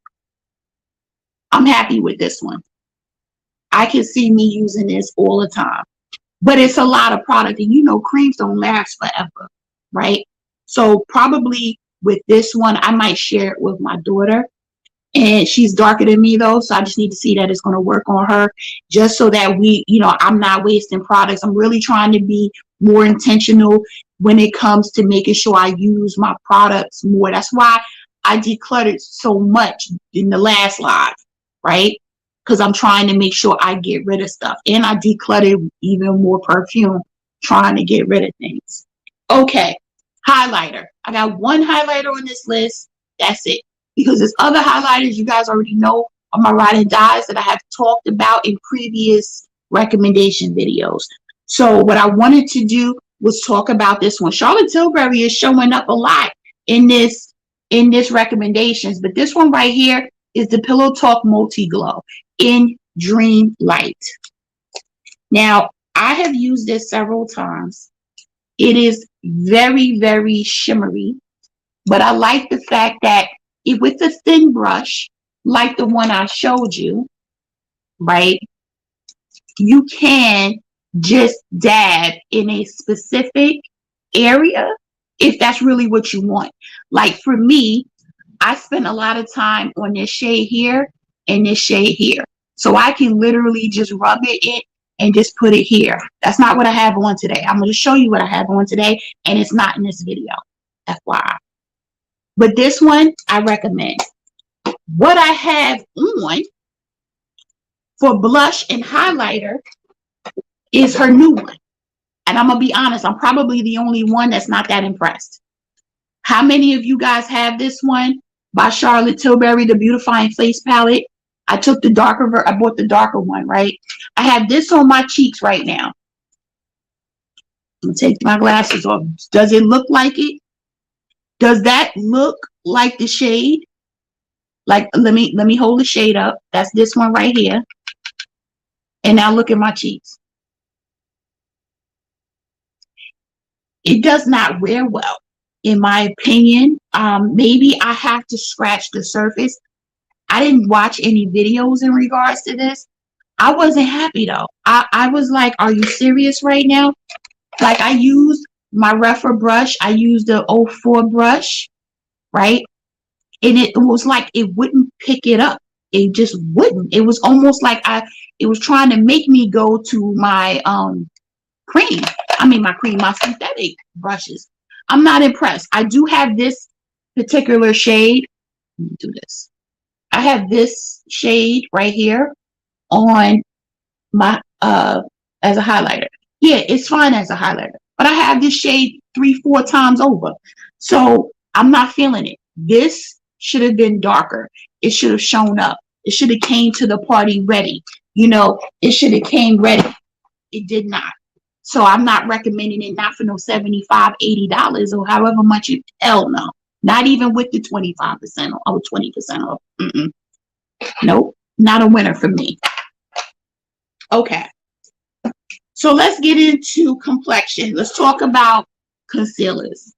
I'm happy with this one. I can see me using this all the time. But it's a lot of product. And creams don't last forever, right? So probably with this one, I might share it with my daughter. And she's darker than me, though. So I just need to see that it's going to work on her. Just so that I'm not wasting products. I'm really trying to be more intentional when it comes to making sure I use my products more. That's why I decluttered so much in the last live, right? Because I'm trying to make sure I get rid of stuff. And I decluttered even more perfume, trying to get rid of things. Okay, highlighter. I got one highlighter on this list. That's it. Because there's other highlighters you guys already know on my ride and dies that I have talked about in previous recommendation videos. So what I wanted to do was talk about this one. Charlotte Tilbury is showing up a lot in this recommendations, but this one right here is the Pillow Talk Multi Glow in Dream Light. Now, I have used this several times. It is very, very shimmery, but I like the fact that with a thin brush, like the one I showed you, right, you can just dab in a specific area if that's really what you want. Like for me, I spend a lot of time on this shade here and this shade here. So I can literally just rub it in. and just put it here. That's not what I have on today. I'm going to show you what I have on today, and it's not in this video, FYI. But this one, I recommend. What I have on for blush and highlighter is her new one. And I'm going to be honest, I'm probably the only one that's not that impressed. How many of you guys have this one by Charlotte Tilbury, the Beautifying Face Palette? I took the darker, I bought the darker one, right? I have this on my cheeks right now. I'm going to take my glasses off. Does it look like it? Does that look like the shade? Like, let me hold the shade up. That's this one right here. And now look at my cheeks. It does not wear well, in my opinion. Maybe I have to scratch the surface. I didn't watch any videos in regards to this. I wasn't happy though. I was like, are you serious right now? Like, I used my Refer brush. I used the 04 brush, right? And it was like it wouldn't pick it up. It just wouldn't. It was almost like it was trying to make me go to my cream. I mean, my synthetic brushes. I'm not impressed. I do have this particular shade. Let me do this. I have this shade right here on my as a highlighter. Yeah, it's fine as a highlighter, but I have this shade 3-4 times over, so I'm not feeling it. This should have been darker. It should have shown up. It should have came to the party ready. You know, it should have came ready. It did not. So I'm not recommending it, not for no $75, $80 or however much you, hell no. Not even with the 25% or 20% off. Nope, not a winner for me. Okay. So let's get into complexion. Let's talk about concealers.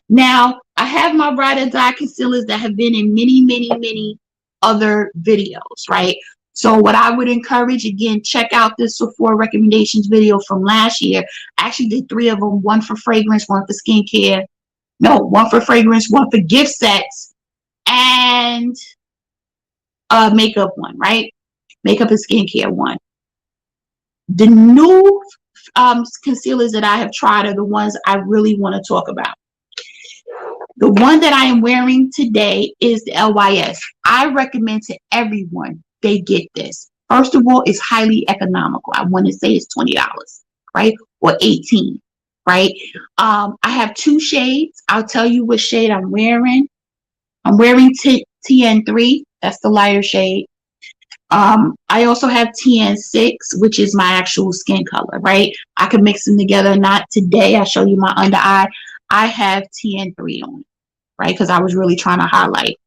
Now, I have my Ride or Die concealers that have been in many other videos, right? So what I would encourage, again, check out this Sephora recommendations video from last year. I actually did 3 of them, one for fragrance, one for skincare. No, one for fragrance, one for gift sets, and makeup one, right? Makeup and skincare one. The new concealers that I have tried are the ones I really want to talk about. The one that I am wearing today is the LYS. I recommend to everyone they get this. First of all, it's highly economical. I want to say it's $20, right? Or $18, right? I have 2 shades. I'll tell you what shade I'm wearing. I'm wearing TN3. That's the lighter shade. I also have TN6, which is my actual skin color, right? I can mix them together. Not today. I'll show you my under eye. I have TN3 on it, right? Because I was really trying to highlight.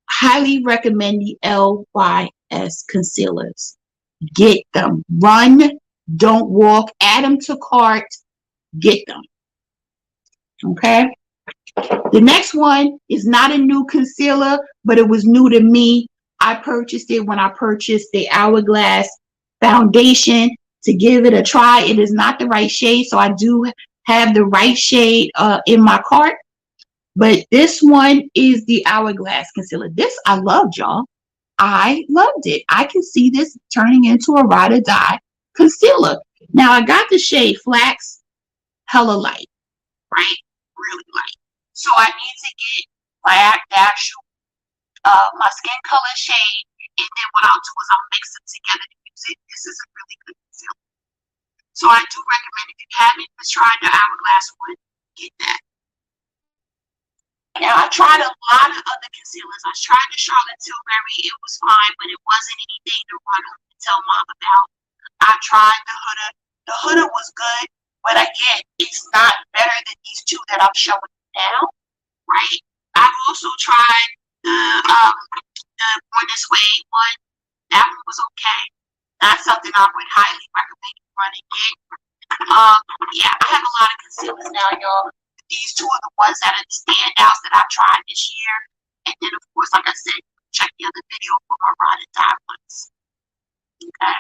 Highly recommend the LYS concealers. Get them. Run, don't walk. Add them to cart. Get them. Okay? The next one is not a new concealer, but it was new to me. I purchased it when I purchased the Hourglass foundation to give it a try. It is not the right shade, so I do have the right shade in my cart. But this one is the Hourglass concealer. This I loved, y'all. I loved it. I can see this turning into a Ride or Die concealer. Now, I got the shade Flax, hella light, right? Really light. So I need to get my actual my skin color shade, and then what I'll do is I'll mix them together to use it. This is a really good concealer. So I do recommend, if you haven't tried the Hourglass one, get that. Now, I tried a lot of other concealers. I tried the Charlotte Tilbury. It was fine, but it wasn't anything to run home and tell mom about. I tried the Huda. The Huda was good, but again, it's not better than these 2 that I'm showing you now, right? I've also tried the Born This Way one. That one was okay. Not something I would highly recommend you run and get. Yeah, I have a lot of concealers now, y'all. These 2 are the ones that are the standouts that I've tried this year. And then, of course, like I said, check the other video for my Ride or Die ones. Okay.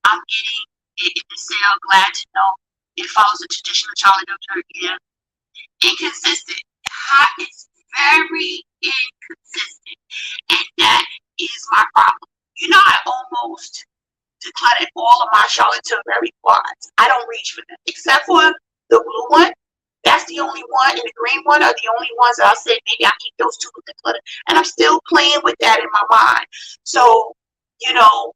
I'm getting it in the sale. Glad to know it follows a traditional Charlie Doe year. Inconsistent. It's very inconsistent. And that is my problem. You know, I almost decluttered all of my Charlotte Tilbury quads. I don't reach for them, except for the blue one. That's the only one, and the green one are the only ones that I said maybe I keep those two with the clutter. And I'm still playing with that in my mind. So, you know,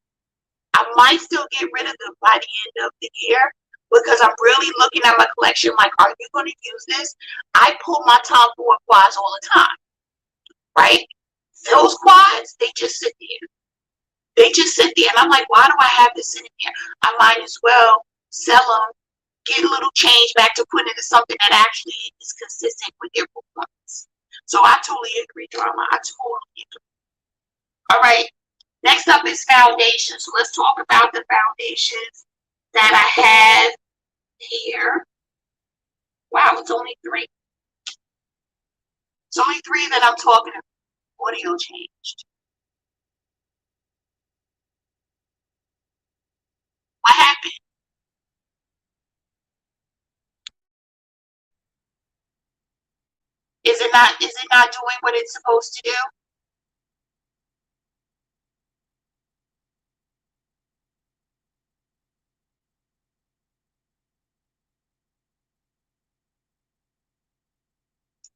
I might still get rid of them by the end of the year because I'm really looking at my collection like, are you going to use this? I pull my Tom Ford quads all the time, right? Those quads, they just sit there. They just sit there. And I'm like, why do I have this sitting there? I might as well sell them, get a little change back to put into something that actually is consistent with their performance. So I totally agree, Drama. I totally agree. All right. Next up is foundation. So let's talk about the foundations that I have here. Wow, it's only 3. It's only 3 that I'm talking about. Audio changed. What happened? Is it not doing what it's supposed to do?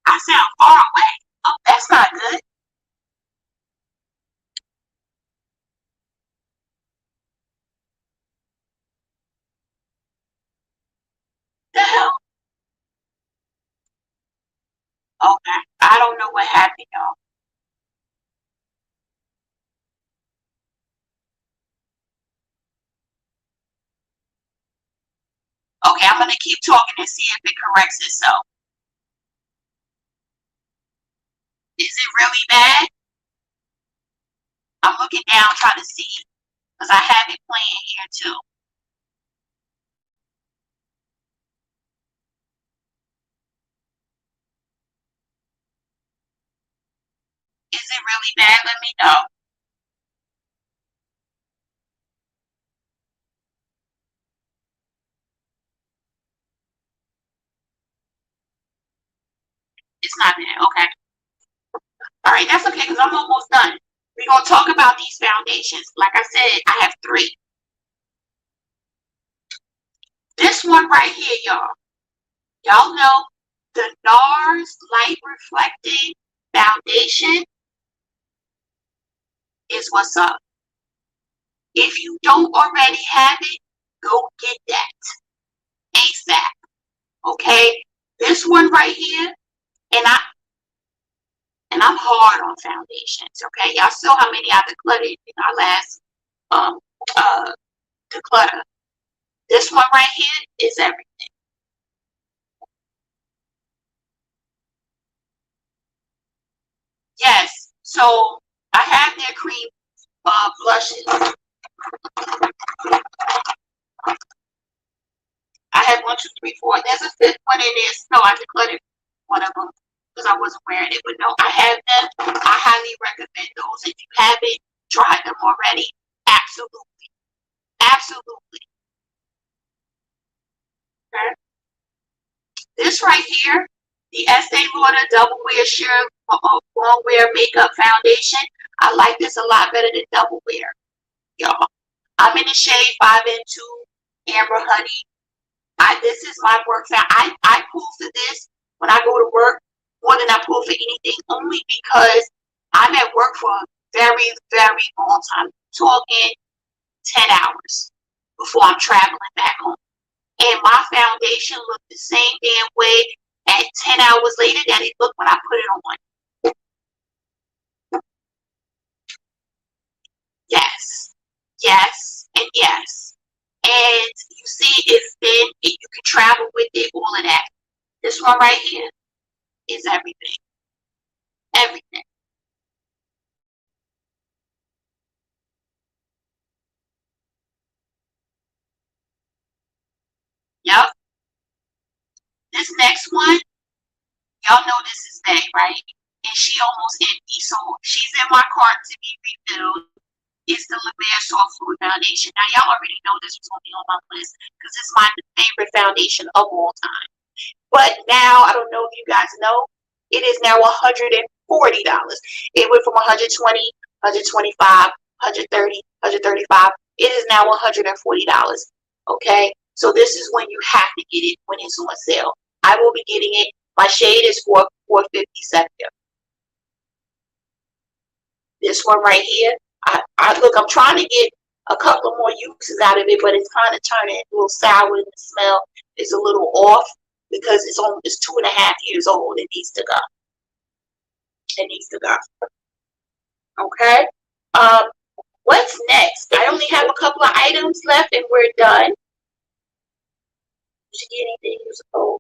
I sound far away. Oh, that's not good. The hell? Okay. I don't know what happened, y'all. Okay, I'm gonna keep talking and see if it corrects itself. Is it really bad? I'm looking down trying to see because I have it playing here too. Is it really bad? Let me know. It's not bad. Okay. All right, that's okay because I'm almost done. We're gonna talk about these foundations. Like I said, I have 3. This one right here, y'all. Y'all know the NARS Light Reflecting Foundation is what's up. If you don't already have it, go get that ASAP. Okay, this one right here, and I'm hard on foundations. Okay, y'all saw how many I decluttered in our last declutter. This one right here is everything. Yes, so I have their cream blushes. I had 1, 2, 3, 4. There's a 5th one in there. No, I decluttered one of them because I wasn't wearing it. But no, I have them. I highly recommend those. If you haven't tried them already, absolutely. Absolutely. Okay. This right here, the Estee Lauder Double Wear Sheer Long Wear Makeup Foundation. I like this a lot better than Double Wear, y'all. I'm in the shade 5 and 2 Amber Honey. This is my work fan. I pull for this when I go to work more than I pull for anything, only because I'm at work for a very, very long time. Talking 10 hours before I'm traveling back home. And my foundation looked the same damn way at 10 hours later that it looked when I put it on. Yes, yes, and yes. And you see it's thin, and you can travel with it, all of that. This one right here is everything. Everything. Yep. This next one, y'all know this is May, right? And she almost empty, so she's in my cart to be refilled. It's the Luvs Soft Fluid Foundation. Now, y'all already know this was going to be on my list because it's my favorite foundation of all time. But now, I don't know if you guys know, it is now $140. It went from 120, 125, 130, 135. It is now $140. Okay, so this is when you have to get it when it's on sale. I will be getting it. My shade is 450 Sepia. This one right here. Look, I'm trying to get a couple of more uses out of it, but it's kind of turning a little sour, and the smell is a little off because it's 2.5 years old. It needs to go. It needs to go. Okay. What's next? I only have a couple of items left, and we're done. Did you get anything? Use a code.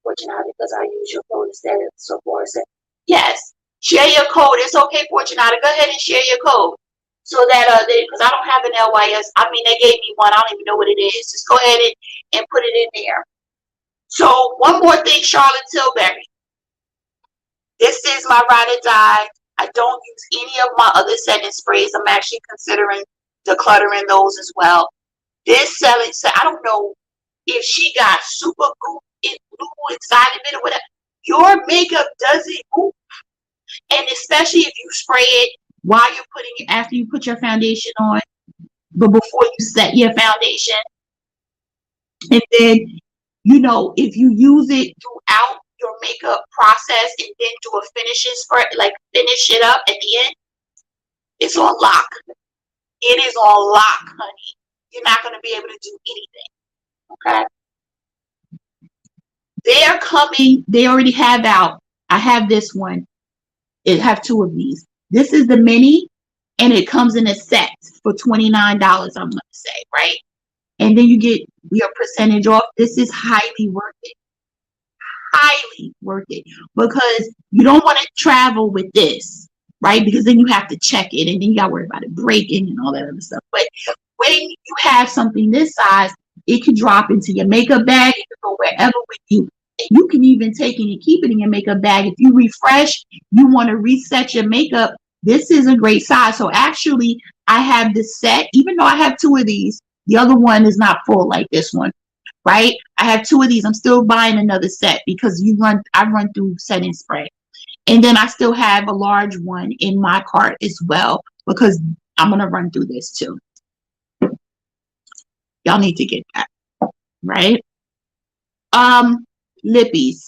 Fortunata, because I use your code instead of Sephora Sale. Yes. Share your code. It's okay, Fortunata. Go ahead and share your code. So that because I don't have an LYS. I mean, they gave me one. I don't even know what it is. Just go ahead and put it in there. So one more thing, Charlotte Tilbury. This is my ride or die. I don't use any of my other setting sprays. I'm actually considering decluttering those as well. This selling, so I don't know if she got super goop inside of it or whatever. Your makeup doesn't goop. And especially if you spray it while you're putting it, after you put your foundation on, but before you set your foundation. And then, you know, if you use it throughout your makeup process and then do a finishing spray, like finish it up at the end, it's on lock. It is on lock, honey. You're not going to be able to do anything. Okay. They're coming. They already have out. I have this one. It have two of these. This is the mini, and it comes in a set for $29, I'm going to say, right? And then you get your percentage off. This is highly worth it. Highly worth it. Because you don't want to travel with this, right? Because then you have to check it, and then you got to worry about it breaking and all that other stuff. But when you have something this size, it can drop into your makeup bag. It can go wherever with you. You can even take it and keep it in your makeup bag. If you refresh, you want to reset your makeup, this is a great size. So actually, I have this set, even though I have two of these, the other one is not full like this one, right? I have two of these. I'm still buying another set because I run through setting spray. And then I still have a large one in my cart as well because I'm going to run through this too. Y'all need to get that, right? Lippies.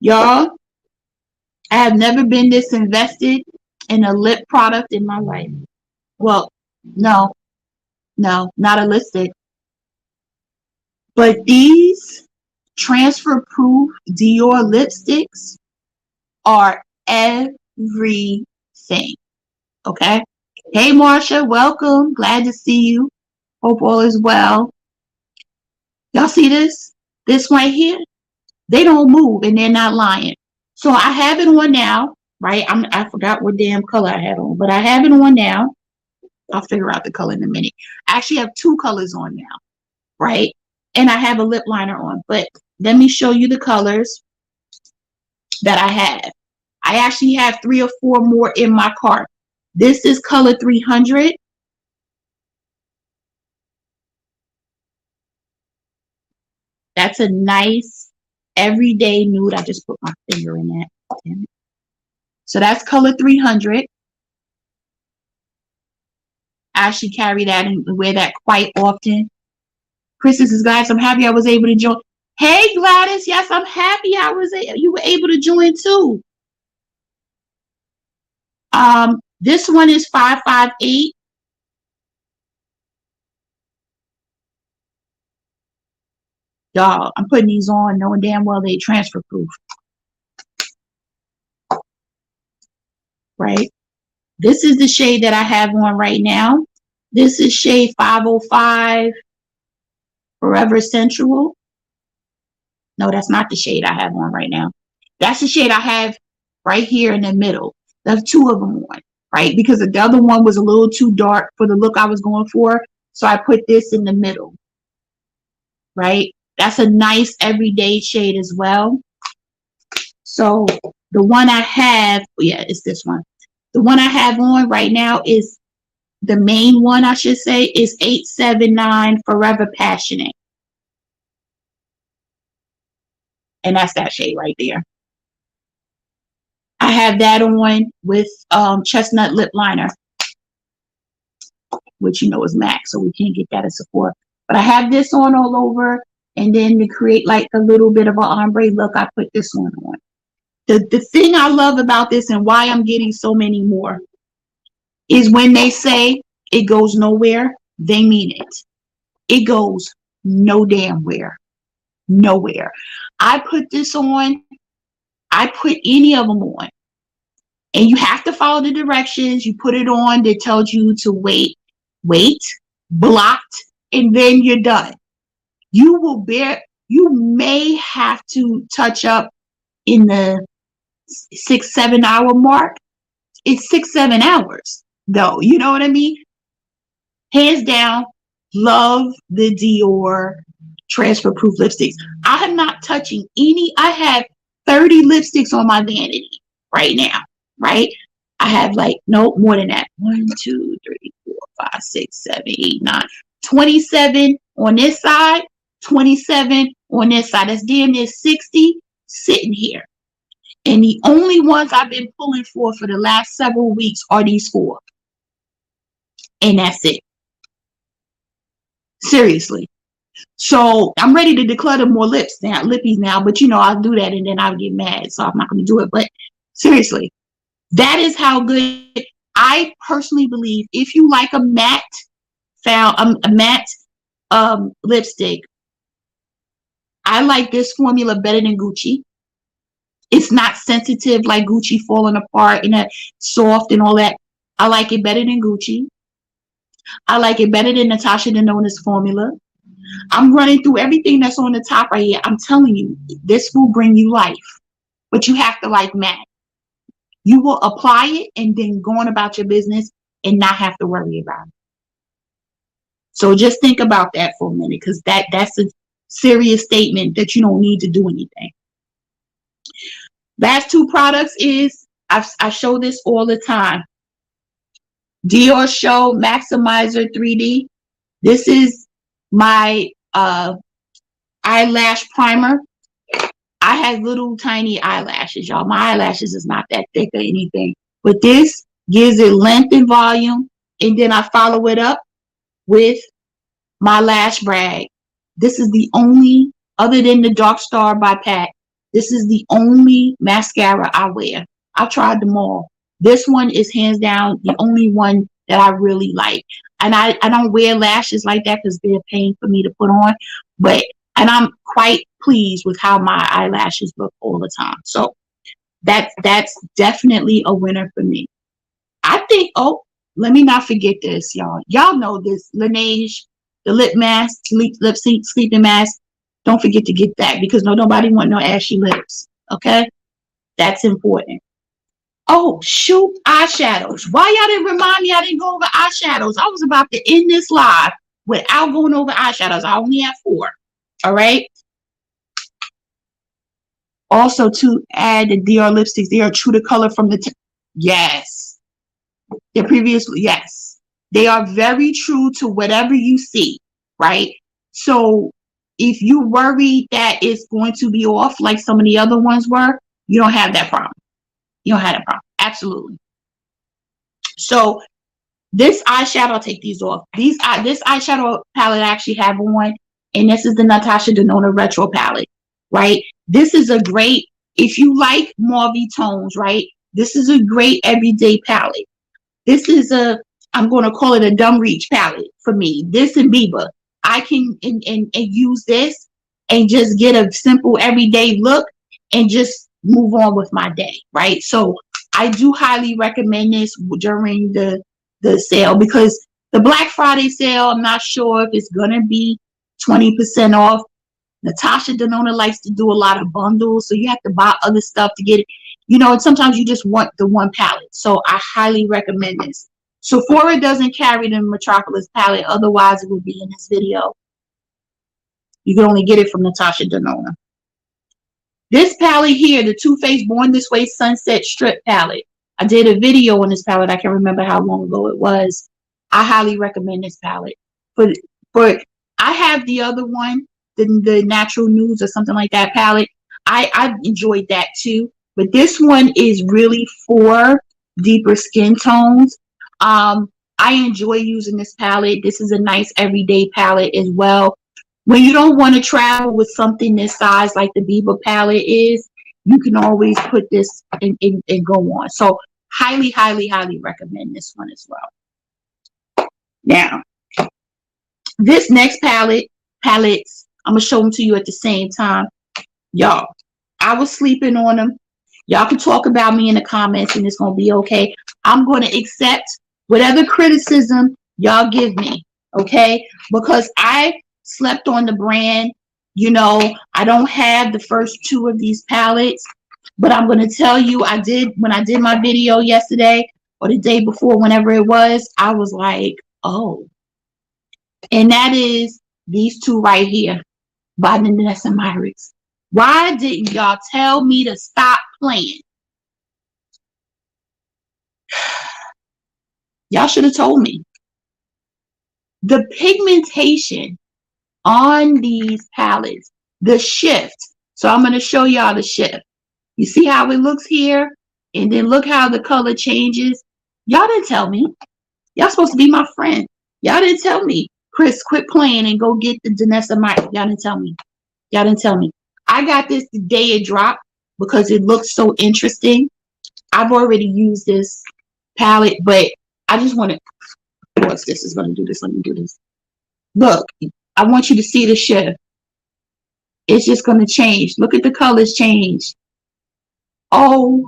Y'all, I have never been this invested in a lip product in my life. Well, no, not a lipstick. But these transfer-proof Dior lipsticks are everything. Okay? Hey, Marsha, welcome. Glad to see you. Hope all is well. Y'all see this? This right here? They don't move and they're not lying. So I have it on now, right? I forgot what damn color I had on, but I have it on now. I'll figure out the color in a minute. I actually have two colors on now, right? And I have a lip liner on, but let me show you the colors that I have. I actually have 3 or 4 more in my cart. This is color 300. That's a nice everyday nude. I just put my finger in that. So that's color 300. I actually carry that and wear that quite often. Chris says, guys, I'm happy I was able to join. Hey, Gladys. Yes, I'm happy you were able to join too. This one is 558. Y'all, I'm putting these on knowing damn well they transfer proof. Right? This is the shade that I have on right now. This is shade 505 Forever Sensual. No, that's not the shade I have on right now. That's the shade I have right here in the middle. There's 2 of them on, right? Because the other one was a little too dark for the look I was going for. So I put this in the middle, right? That's a nice everyday shade as well. So the one I have, yeah, it's this one. The one I have on right now is the main one, I should say, is 879 Forever Passionate. And that's that shade right there. I have that on with chestnut lip liner, which you know is MAC, so we can't get that at Sephora. But I have this on all over, and then to create like a little bit of an ombre look, I put this one on. The thing I love about this and why I'm getting so many more is when they say it goes nowhere, they mean it. It goes no damn where. Nowhere. I put this on. I put any of them on. And you have to follow the directions. You put it on that tells you to wait, blocked, and then you're done. You may have to touch up in the 6-7 hour mark. It's 6-7 hours though. You know what I mean? Hands down, love the Dior transfer proof lipsticks. I am not touching any. I have 30 lipsticks on my vanity right now, right? I have like, no, more than that. 1, 2, 3, 4, 5, 6, 7, 8, 9, 27 on this side, 27 on this side. That's damn near 60 sitting here. And the only ones I've been pulling for the last several weeks are these 4. And that's it. Seriously. So I'm ready to declutter more lippies now, but you know, I'll do that and then I'll get mad. So I'm not going to do it. But seriously, that is how good. I personally believe if you like a matte lipstick, I like this formula better than Gucci. It's not sensitive like Gucci falling apart and soft and all that. I like it better than Gucci. I like it better than Natasha Denona's formula. I'm running through everything that's on the top right here. I'm telling you, this will bring you life. But you have to like matte. You will apply it and then go on about your business and not have to worry about it. So just think about that for a minute, because that's a serious statement that you don't need to do anything. Last 2 products is, I show this all the time. Dior Show Maximizer 3D. This is my eyelash primer. I have little tiny eyelashes, y'all. My eyelashes is not that thick or anything. But this gives it length and volume. And then I follow it up with my lash brag. This is the only, other than the Dark Star by Pat, this is the only mascara I wear. I've tried them all. This one is hands down the only one that I really like. And I don't wear lashes like that because they're a pain for me to put on. And I'm quite pleased with how my eyelashes look all the time. So that's definitely a winner for me. I think, oh, let me not forget this, y'all. Y'all know this. Laneige, the lip mask, sleeping mask. Don't forget to get that because nobody want no ashy lips. Okay? That's important. Oh, shoot, eyeshadows. Why y'all didn't remind me I didn't go over eyeshadows? I was about to end this live without going over eyeshadows. I only have 4. All right? Also, to add the Dior lipsticks, they are true to color from the yes. The previous, yes. They are very true to whatever you see, right? So if you worry that it's going to be off like some of the other ones were, you don't have that problem. You don't have that problem. Absolutely. So this eyeshadow, I'll take these off. This eyeshadow palette I actually have on, and this is the Natasha Denona Retro palette, right? This is a great, if you like mauvey tones, right? This is a great everyday palette. This is I'm going to call it a dumb reach palette for me. This and Biba. I can and use this and just get a simple everyday look and just move on with my day, right? So I do highly recommend this during the sale, because the Black Friday sale, I'm not sure if it's going to be 20% off. Natasha Denona likes to do a lot of bundles, so you have to buy other stuff to get it. You know, and sometimes you just want the one palette. So I highly recommend this. Sephora doesn't carry the Metropolis palette, otherwise it would be in this video. You can only get it from Natasha Denona. This palette here, the Too Faced Born This Way Sunset Strip palette. I did a video on this palette. I can't remember how long ago it was. I highly recommend this palette. But I have the other one, the Natural Nudes or something like that palette. I enjoyed that too. but this one is really for deeper skin tones. I enjoy using this palette. This is a nice everyday palette as well. When you don't want to travel with something this size like the Bieber palette is, you can always put this and go on. So highly, highly, highly recommend this one as well. Now, this next palettes, I'm going to show them to you at the same time. Y'all, I was sleeping on them. Y'all can talk about me in the comments and it's going to be okay. I'm going to accept whatever criticism y'all give me, okay? Because I slept on the brand. You know, I don't have the first two of these palettes, but I'm going to tell you, when I did my video yesterday or the day before, whenever it was, I was like, oh. And that is these two right here by Neiman Marcus. Why didn't y'all tell me to stop playing? Y'all should have told me. The pigmentation on these palettes, the shift. So I'm going to show y'all the shift. You see how it looks here? And then look how the color changes. Y'all didn't tell me. Y'all supposed to be my friend. Y'all didn't tell me. Chris, quit playing and go get the Neiman Marcus. Y'all didn't tell me. Y'all didn't tell me. I got this the day it dropped because it looks so interesting. I've already used this palette, but I just want to, what's this is going to do this. Let me do this. Look, I want you to see the shift. It's just going to change. Look at the colors change. OMG.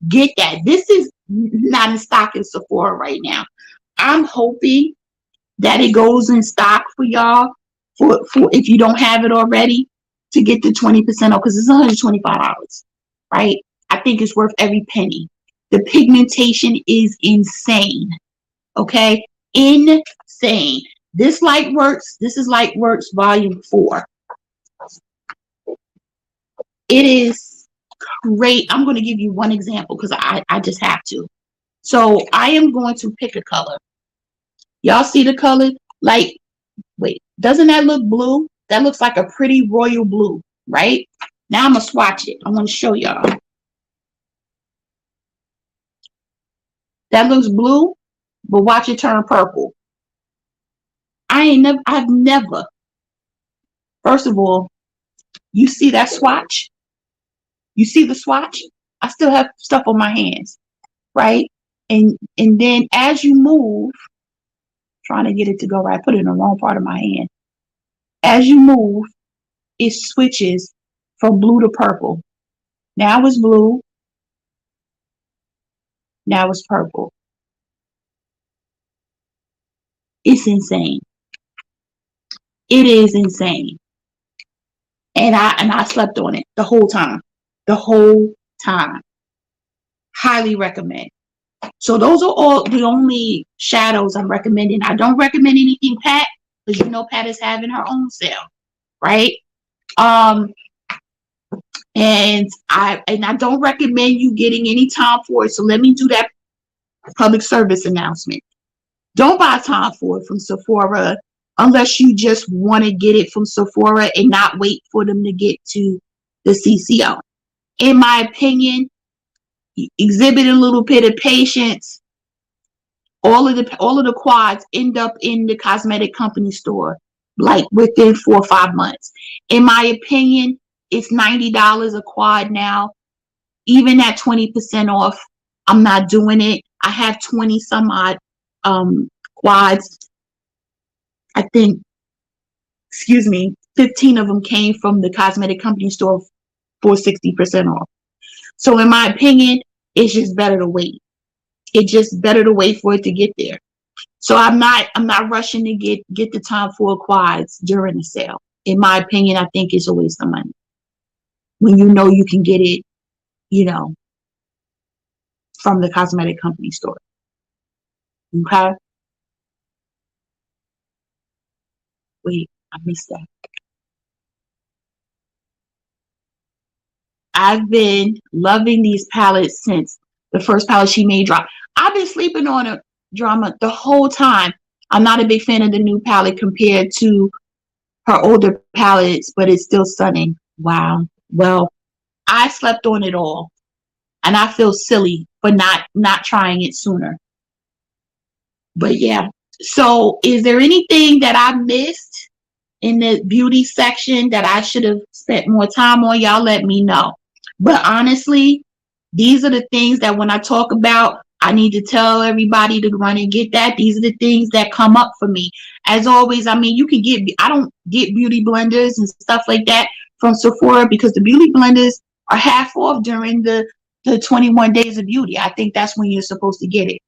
Get that. This is not in stock in Sephora right now. I'm hoping that it goes in stock for y'all, for if you don't have it already, to get the 20% off, because it's $125, right? I think it's worth every penny. The pigmentation is insane, okay? Insane. This Light Works, this is Light Works Volume 4. It is great. I'm going to give you one example because I just have to. So I am going to pick a color. Y'all see the color? Like, wait, doesn't that look blue? That looks like a pretty royal blue, right? Now I'm going to swatch it. I'm going to show y'all. That looks blue, but watch it turn purple. I've never, first of all, you see that swatch? You see the swatch? I still have stuff on my hands, right? And then as you move, trying to get it to go right, put it in the wrong part of my hand. As you move, it switches from blue to purple. Now it's blue. Now it's purple. It's insane. It is insane. And I slept on it the whole time. The whole time. Highly recommend. So those are all the only shadows I'm recommending. I don't recommend anything Pat, because you know Pat is having her own sale, right? And I don't recommend you getting any Tom Ford. So let me do that public service announcement. Don't buy Tom Ford from Sephora unless you just want to get it from Sephora and not wait for them to get to the CCO. In my opinion, exhibit a little bit of patience. All of the quads end up in the cosmetic company store like within 4 or 5 months. In my opinion, it's $90 a quad now. Even at 20% off, I'm not doing it. I have 20 some odd quads. I think, 15 of them came from the cosmetic company store for 60% off. So in my opinion, it's just better to wait. It's just better to wait for it to get there. So I'm not rushing to get the Tom Ford quads during the sale. In my opinion, I think it's a waste of money when you know you can get it, from the cosmetic company store. Okay. Wait, I missed that. I've been loving these palettes since the first palette she made drop. I've been sleeping on a drama the whole time. I'm not a big fan of the new palette compared to her older palettes, but it's still stunning. Wow. Well, I slept on it all, and I feel silly for not trying it sooner. But yeah. So is there anything that I missed in the beauty section that I should have spent more time on? Y'all let me know. But honestly, these are the things that when I talk about, I need to tell everybody to run and get that. These are the things that come up for me. As always, I mean, you can get, I don't get beauty blenders and stuff like that from Sephora because the beauty blenders are half off during the 21 days of beauty. I think that's when you're supposed to get it.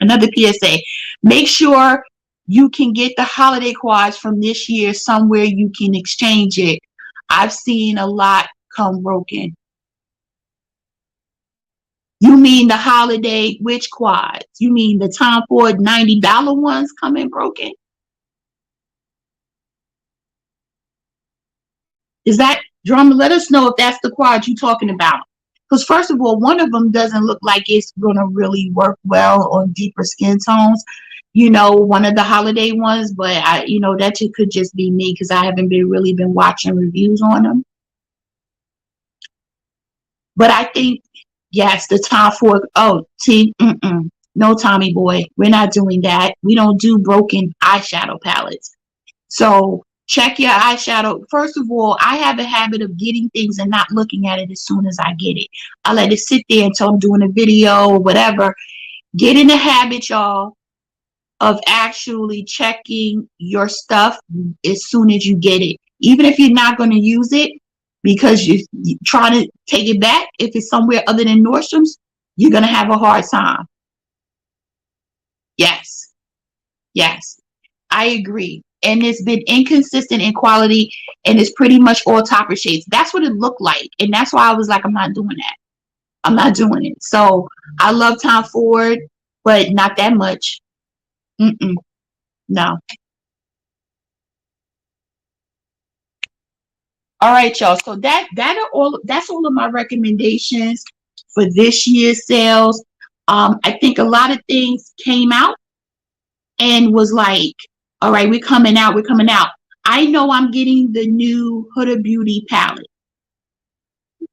Another PSA, make sure you can get the holiday quads from this year somewhere you can exchange it. I've seen a lot come broken. You mean the holiday, which quads? You mean the Tom Ford $90 ones coming broken? Is that, Drama? Let us know if that's the quad you're talking about. Because first of all, one of them doesn't look like it's going to really work well on deeper skin tones. You know, one of the holiday ones, but that could just be me because I haven't really been watching reviews on them. But I think, yes, the Tom Ford, no, Tommy boy, we're not doing that. We don't do broken eyeshadow palettes. So check your eyeshadow. First of all, I have a habit of getting things and not looking at it as soon as I get it. I let it sit there until I'm doing a video or whatever. Get in the habit, y'all, of actually checking your stuff as soon as you get it. Even if you're not going to use it because you're trying to take it back, if it's somewhere other than Nordstrom's, you're going to have a hard time. Yes. Yes. I agree. And it's been inconsistent in quality, and it's pretty much all topper shades. That's what it looked like. And that's why I was like, I'm not doing that. I'm not doing it. So I love Tom Ford, but not that much. No. All right, y'all. So that's all of my recommendations for this year's sales. I think a lot of things came out and was like, all right, we're coming out. I know I'm getting the new Huda Beauty palette.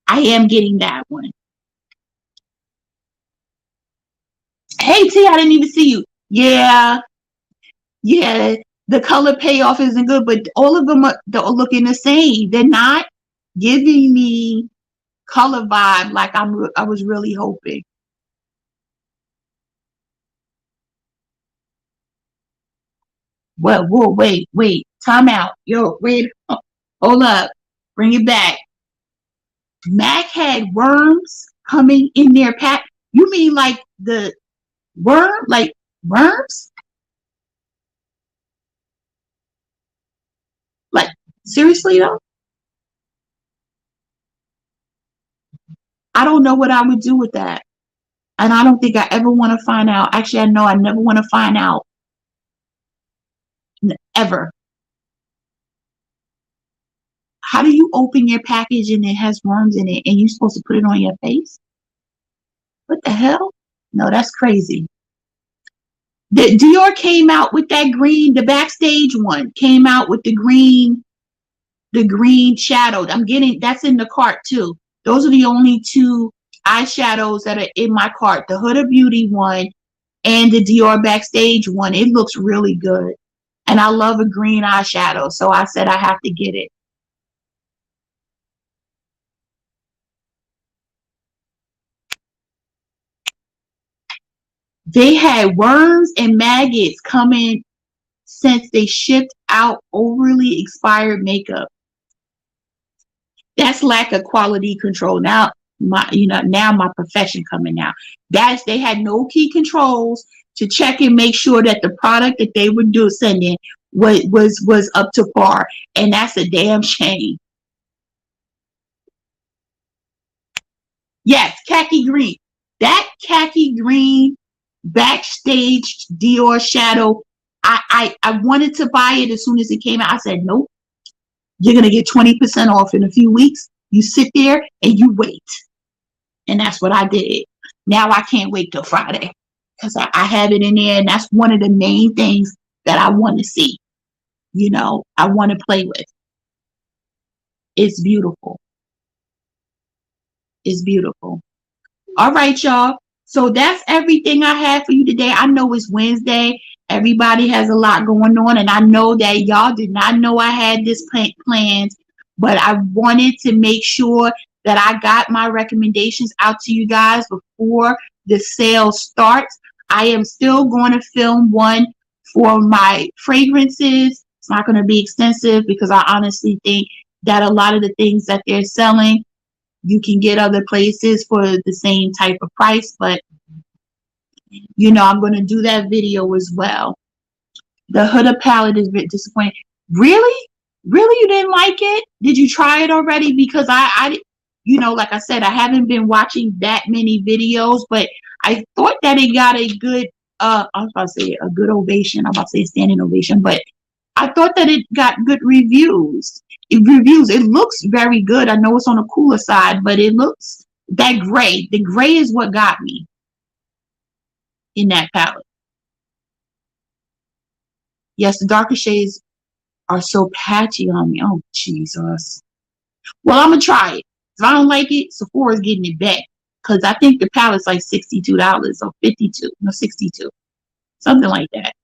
I am getting that one. Hey, T, I didn't even see you. Yeah, the color payoff isn't good, but all of them are looking the same. They're not giving me color vibe like I was really hoping. Well, whoa, wait, time out. Yo, wait, hold up, bring it back. MAC had worms coming in their pack. You mean like the like worms? Like, seriously though? I don't know what I would do with that. And I don't think I ever want to find out. Actually, I know I never want to find out. Ever. How do you open your package and it has worms in it and you're supposed to put it on your face? What the hell? No, that's crazy. The Dior came out with that green, the Backstage one came out with the green shadow. That's in the cart too. Those are the only two eyeshadows that are in my cart. The Huda Beauty one and the Dior Backstage one. It looks really good. And I love a green eyeshadow. So I said I have to get it. They had worms and maggots coming since they shipped out overly expired makeup. That's lack of quality control. Now my profession coming out. They had no key controls to check and make sure that the product that they were sending was up to par. And that's a damn shame. Yes, khaki green. That khaki green Backstage Dior shadow. I wanted to buy it as soon as it came out. I said, nope. You're going to get 20% off in a few weeks. You sit there and you wait. And that's what I did. Now I can't wait till Friday because I have it in there. And that's one of the main things that I want to see. I want to play with. It's beautiful. It's beautiful. All right, y'all. So that's everything I had for you today. I know it's Wednesday. Everybody has a lot going on, and I know that y'all did not know I had this plans, but I wanted to make sure that I got my recommendations out to you guys before the sale starts. I am still going to film one for my fragrances. It's not going to be extensive because I honestly think that a lot of the things that they're selling you can get other places for the same type of price, but you know, I'm going to do that video as well. The Huda palette is a bit disappointing. Really? Really? You didn't like it? Did you try it already? Because you know, like I said, I haven't been watching that many videos, but I thought that it got a good, I was about to say a good ovation. I'm about to say a standing ovation, but I thought that it got good reviews. It looks very good. I know it's on the cooler side, but it looks that gray. The gray is what got me in that palette. Yes, the darker shades are so patchy on me. Oh, Jesus. Well, I'm going to try it. If I don't like it, Sephora's getting it back. Because I think the palette's like $62 or $52. No, $62. Something like that.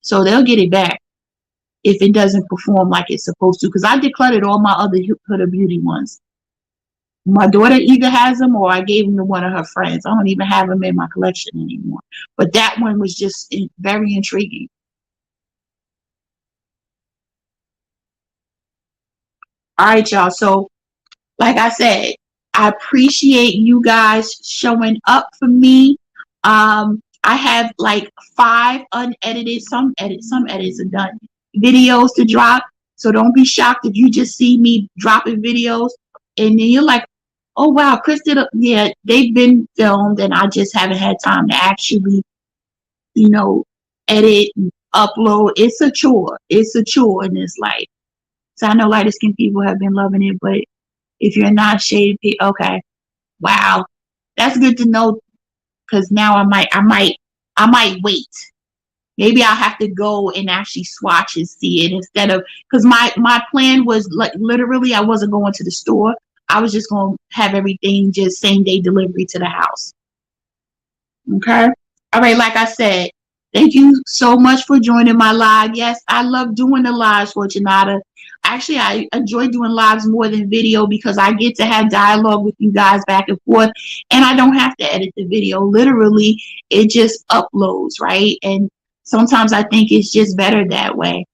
So they'll get it back if it doesn't perform like it's supposed to. Because I decluttered all my other Huda Beauty ones. My daughter either has them or I gave them to one of her friends. I don't even have them in my collection anymore. But that one was just very intriguing. All right, y'all. So, like I said, I appreciate you guys showing up for me. I have like 5 unedited, some edits are done, videos to drop. So don't be shocked if you just see me dropping videos and then you're like, oh wow, Chris did yeah, they've been filmed and I just haven't had time to actually, you know, edit and upload. It's a chore. It's a chore in this life. So I know lighter skin people have been loving it, but if you're not shaded, okay, wow, that's good to know. Because now I might wait. Maybe I'll have to go and actually swatch and see it instead of, because my plan was like literally I wasn't going to the store. I was just going to have everything just same day delivery to the house. Okay. All right. Like I said, thank you so much for joining my live. Yes, I love doing the lives, Fortunata. Actually, I enjoy doing lives more than video because I get to have dialogue with you guys back and forth and I don't have to edit the video. Literally, it just uploads, right? And sometimes I think it's just better that way.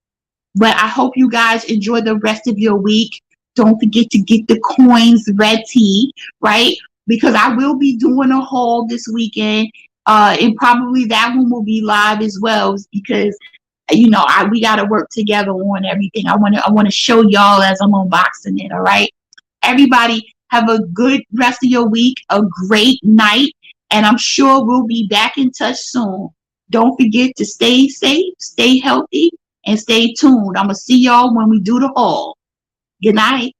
But I hope you guys enjoy the rest of your week. Don't forget to get the coins ready, right? Because I will be doing a haul this weekend. And probably that one will be live as well because you know, we got to work together on everything. I want to show y'all as I'm unboxing it. All right. Everybody have a good rest of your week, a great night. And I'm sure we'll be back in touch soon. Don't forget to stay safe, stay healthy, and stay tuned. I'm going to see y'all when we do the haul. Good night.